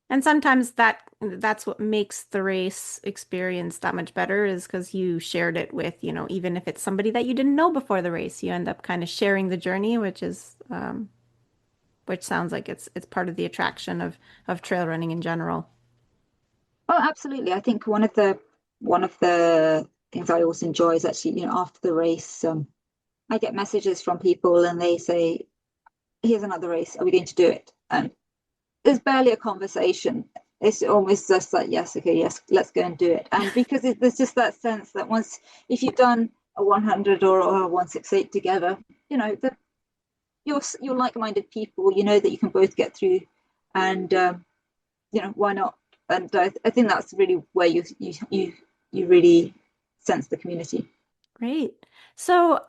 And sometimes that's what makes the race experience that much better is because you shared it with, even if it's somebody that you didn't know before the race, you end up kind of sharing the journey, which sounds like it's part of the attraction of trail running in general. Oh, absolutely. I think one of the things I also enjoy is actually, after the race, I get messages from people and they say, "Here's another race. Are we going to do it?" And there's barely a conversation. It's almost just like, yes, okay, yes, let's go and do it. And because there's just that sense that if you've done a 100 or a 168 together, that you're like-minded people. You know that you can both get through, and why not? And I think that's really where you really sense the community. Great. So,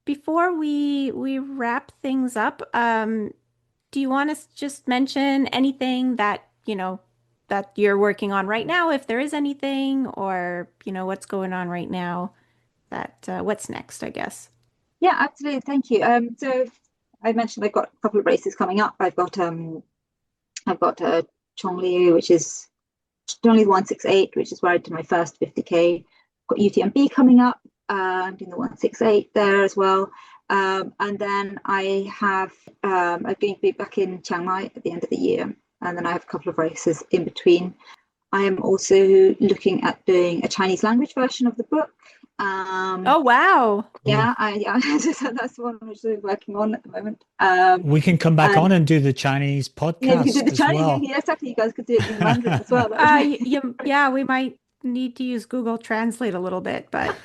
before we wrap things up, do you want to just mention anything that, that you're working on right now, if there is anything, or, what's going on right now, what's next, I guess? Yeah, absolutely. Thank you. So I mentioned I've got a couple of races coming up. I've got Chongli, which is Chongli 168, which is where I did my first 50K. I've got UTMB coming up. I'm doing the 168 there as well. And then I'm going to be back in Chiang Mai at the end of the year. And then I have a couple of races in between. I am also looking at doing a Chinese language version of the book. Oh, wow. Yeah, that's one which we're working on at the moment. We can come back and on and do the Chinese yeah, we could do podcast the as Chinese. well. Yeah, exactly. You guys could do it in Mandarin as well. That would be- Yeah, we might need to use Google Translate a little bit, but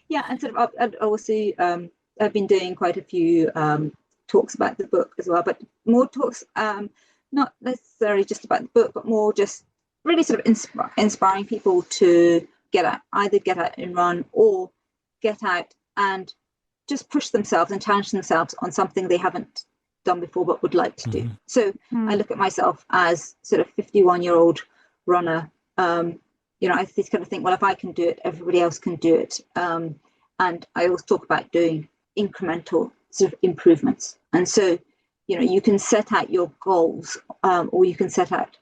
yeah, and sort of I've also I've been doing quite a few talks about the book as well, but more talks not necessarily just about the book, but more just really sort of inspiring people to either get out and run or get out and just push themselves and challenge themselves on something they haven't done before but would like to do. So I look at myself as sort of 51-year-old runner. I just kind of think, well, if I can do it, everybody else can do it. And I always talk about doing incremental sort of improvements. And so, you can set out your goals, or you can set out,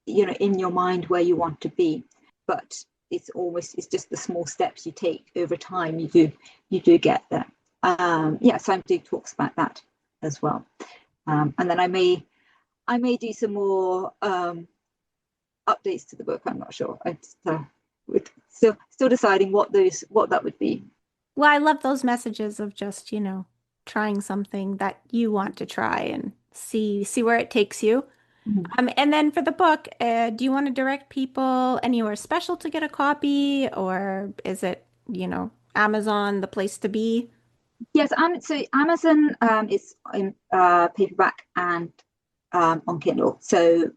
in your mind where you want to be. But it's just the small steps you take over time. You do get there. So I'm doing talks about that as well. And then I may do some more updates to the book. I'm not sure. We're still deciding what that would be. well, I love those messages of just, trying something that you want to try and see where it takes you. And then for the book, do you want to direct people anywhere special to get a copy, or is it, Amazon the place to be? Yes, so Amazon is in paperback and on Kindle. So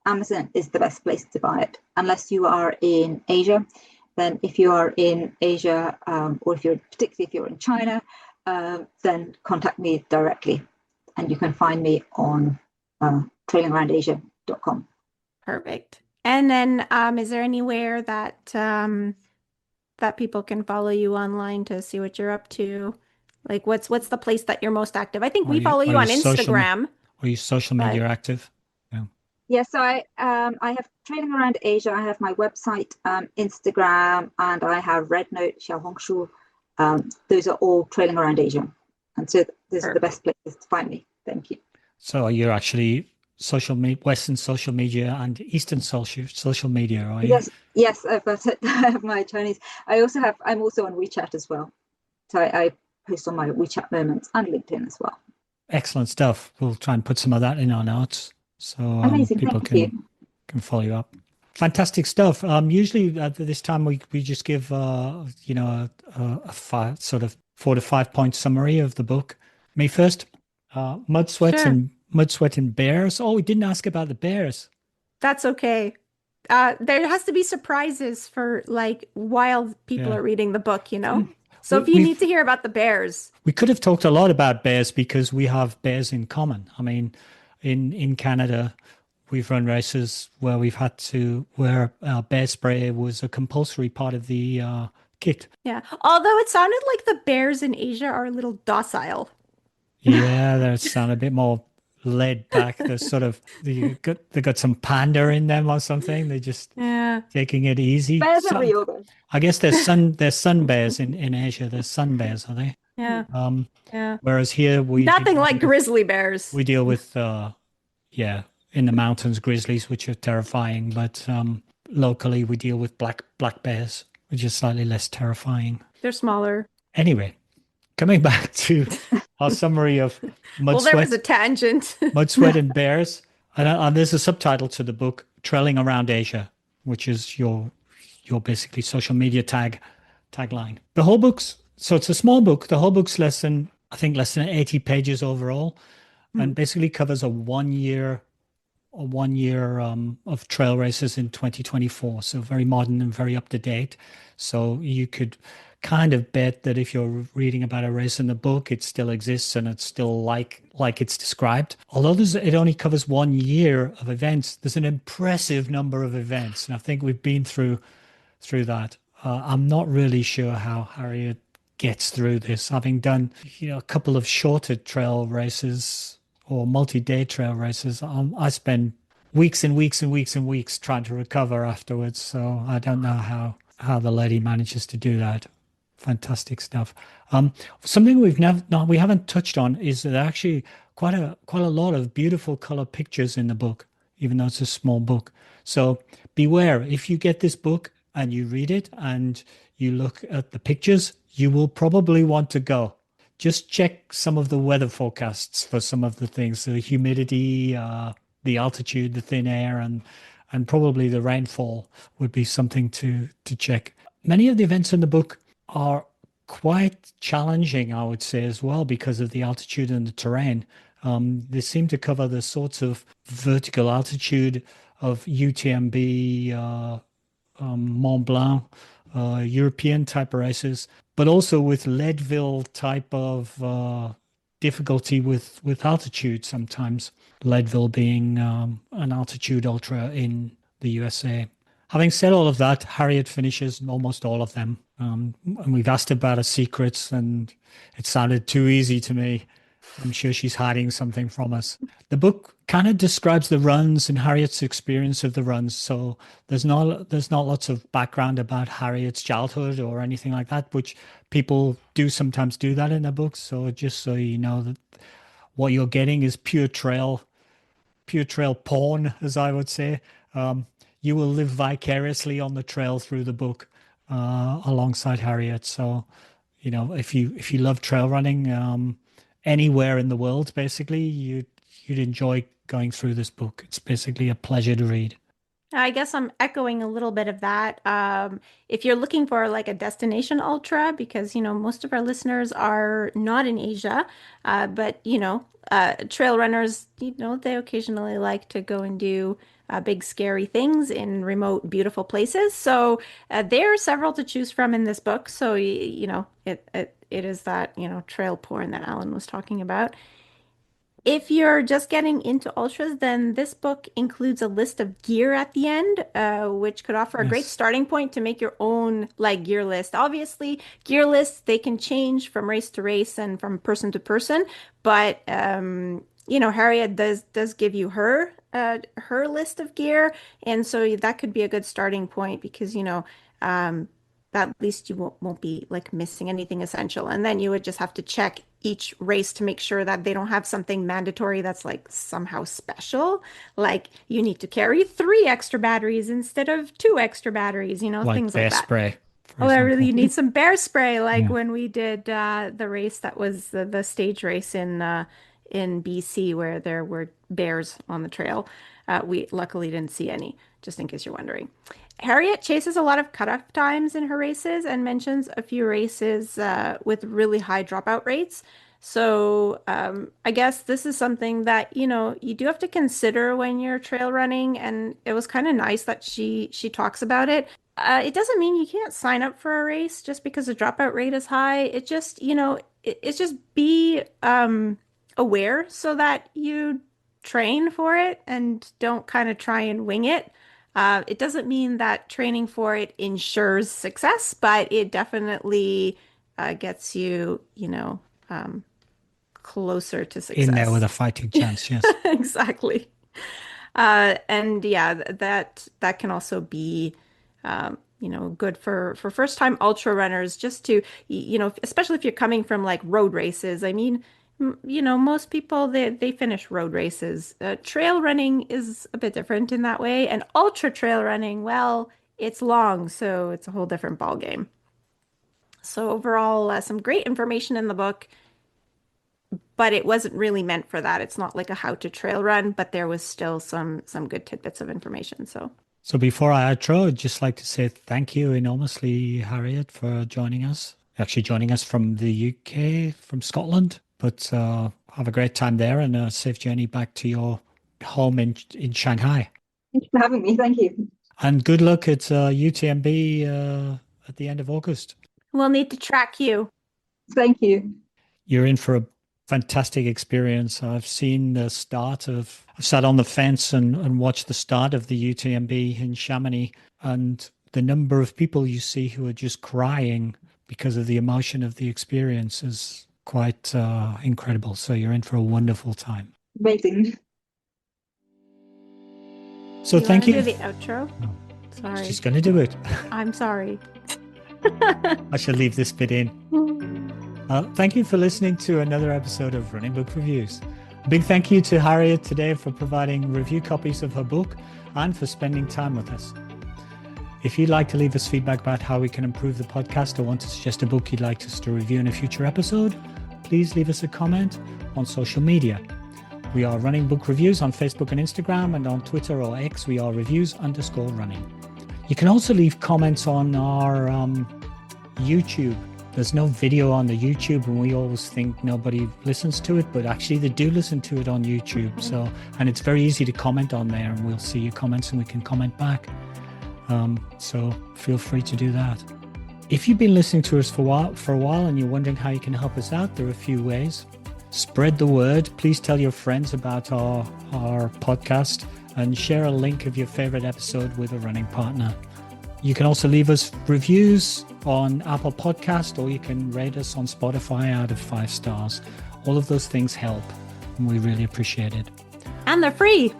Amazon is the best place to buy it, unless you are in Asia. Then if you are in Asia, or particularly if you're in China, then contact me directly, and you can find me on trailingaroundasia.com. Perfect. And then, is there anywhere that people can follow you online to see what you're up to? Like, what's the place that you're most active? I think we follow you on Instagram. Are you social media active? Yeah. Yeah, so I have Trailing Around Asia. I have my website, Instagram, and I have Rednote, Xiaohongshu. Those are all Trailing Around Asia, and so those are the best places to find me. Thank you. So you're actually Western social media and Eastern social media, are you? Yes, I've got it. I have my Chinese. I'm also on WeChat as well. So I post on my WeChat moments and LinkedIn as well. Excellent stuff. We'll try and put some of that in our notes so Amazing. people Thank you. can follow you up. Fantastic stuff. Usually at this time we just give a sort of 4 to 5 point summary of the book. Me first. Mud sweat and bears. Oh, we didn't ask about the bears. That's okay. There has to be surprises for while people are reading the book, So if you need to hear about the bears. We could have talked a lot about bears because we have bears in common. I mean, in Canada, we've run races where where bear spray was a compulsory part of the kit. Yeah. Although it sounded like the bears in Asia are a little docile. Yeah, they sound a bit more laid back. They're sort of they got some panda in them or something. They're just Yeah. taking it easy. Bears are real though. I guess they're sun bears in Asia. They're sun bears, are they? Yeah. Yeah. Whereas here Nothing like grizzly bears. we deal with yeah, in the mountains, grizzlies, which are terrifying, but locally we deal with black bears, which is slightly less terrifying. They're smaller. Anyway, coming back to our summary of Well, there was a tangent. Mud, Sweat, and Bears, and there's a subtitle to the book, "Trailing Around Asia," which is your basically social media tagline. The whole book's so it's a small book. The whole book's less than 80 pages overall, and basically covers a 1 year of trail races in 2024. So very modern and very up to date. So you could kind of bet that if you're reading about a race in the book, it still exists and it's still like it's described. Although it only covers 1 year of events, there's an impressive number of events, and I think we've been through that. I'm not really sure how Harriet gets through this, having done a couple of shorter trail races or multi-day trail races. I spend weeks and weeks and weeks and weeks trying to recover afterwards. So I don't know how the lady manages to do that. Fantastic stuff. Something we haven't touched on is that actually quite a lot of beautiful color pictures in the book, even though it's a small book. So beware, if you get this book and you read it and you look at the pictures, you will probably want to go. Just check some of the weather forecasts for some of the things, the humidity, the altitude, the thin air, and probably the rainfall would be something to check. Many of the events in the book are quite challenging, I would say, as well, because of the altitude and the terrain. They seem to cover the sorts of vertical altitude of UTMB, Mont Blanc, European type races, but also with Leadville type of difficulty with altitude sometimes. Leadville being an altitude ultra in the USA. Having said all of that, Harriet finishes almost all of them. And we've asked about her secrets, and it sounded too easy to me. I'm sure she's hiding something from us. The book kind of describes the runs and Harriet's experience of the runs. So there's not lots of background about Harriet's childhood or anything like that, which people do sometimes do that in the books. So just so you know that what you're getting is pure trail porn, as I would say. You will live vicariously on the trail through the book alongside Harriet. So, if you love trail running anywhere in the world, basically, you'd enjoy going through this book. It's basically a pleasure to read. I guess I'm echoing a little bit of that. If you're looking for like a destination ultra, because most of our listeners are not in Asia, but trail runners, they occasionally like to go and do big scary things in remote, beautiful places. So there are several to choose from in this book. So it is that trail porn that Alan was talking about. If you're just getting into ultras, then this book includes a list of gear at the end, which could offer a great starting point to make your own gear list. Obviously, gear lists, they can change from race to race and from person to person, but Harriet does give you her list of gear, and so that could be a good starting point because at least you won't be missing anything essential. And then you would just have to check each race to make sure that they don't have something mandatory that's somehow special. Like you need to carry 3 extra batteries instead of 2 extra batteries, things like that. Spray, oh, I really need some bear spray. When we did the race that was the stage race in BC where there were bears on the trail. We luckily didn't see any, just in case you're wondering. Harriet chases a lot of cutoff times in her races and mentions a few races with really high dropout rates. So I guess this is something that, you do have to consider when you're trail running. And it was kind of nice that she talks about it. It doesn't mean you can't sign up for a race just because the dropout rate is high. It just, it's just be aware so that you train for it and don't kind of try and wing it. It doesn't mean that training for it ensures success, but it definitely gets you, closer to success. In there with a fighting chance, yes. Exactly. And yeah, that can also be, good for first-time ultra runners, just to, especially if you're coming from like road races. I mean, most people, they finish road races. Trail running is a bit different in that way, and ultra trail running, well, it's long, so it's a whole different ball game. So overall, some great information in the book, but it wasn't really meant for that. It's not like a how to trail run, but there was still some good tidbits of information. So before I outro, I'd just like to say thank you enormously, Harriet, for joining us. Actually joining us from the UK, from Scotland. But have a great time there and a safe journey back to your home in Shanghai. Thank you for having me. Thank you. And good luck at UTMB at the end of August. We'll need to track you. Thank you. You're in for a fantastic experience. I've seen the start of, I've sat on the fence and watched the start of the UTMB in Chamonix, and the number of people you see who are just crying because of the emotion of the experience is quite incredible. So you're in for a wonderful time. Amazing. So thank you. Do the outro? No. Sorry. She's going to do it. I'm sorry. I shall leave this bit in. Thank you for listening to another episode of Running Book Reviews. A big thank you to Harriet today for providing review copies of her book and for spending time with us. If you'd like to leave us feedback about how we can improve the podcast or want to suggest a book you'd like us to review in a future episode, please leave us a comment on social media. We are Running Book Reviews on Facebook and Instagram, and on Twitter or X, we are reviews_running. You can also leave comments on our YouTube. There's no video on the YouTube, and we always think nobody listens to it, but actually they do listen to it on YouTube. So, and it's very easy to comment on there, and we'll see your comments and we can comment back. So feel free to do that. If you've been listening to us for a while and you're wondering how you can help us out, there are a few ways. Spread the word. Please tell your friends about our podcast and share a link of your favorite episode with a running partner. You can also leave us reviews on Apple Podcast, or you can rate us on Spotify out of 5 stars. All of those things help, and we really appreciate it. And they're free.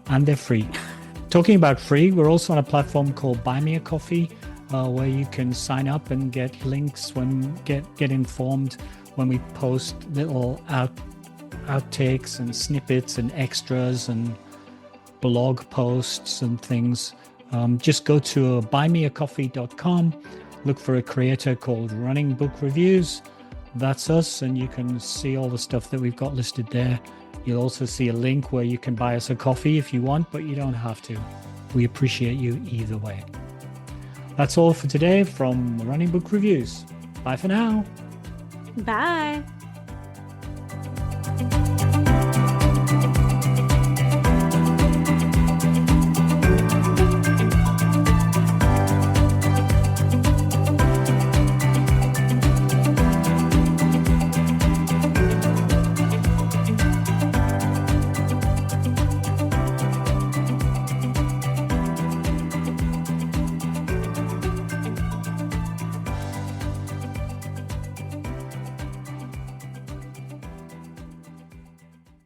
And they're free. Talking about free, we're also on a platform called Buy Me a Coffee, where you can sign up and get links get informed when we post little outtakes and snippets and extras and blog posts and things. Just go to buymeacoffee.com, look for a creator called Running Book Reviews. That's us, and you can see all the stuff that we've got listed there. You'll also see a link where you can buy us a coffee if you want, but you don't have to. We appreciate you either way. That's all for today from Running Book Reviews. Bye for now. Bye.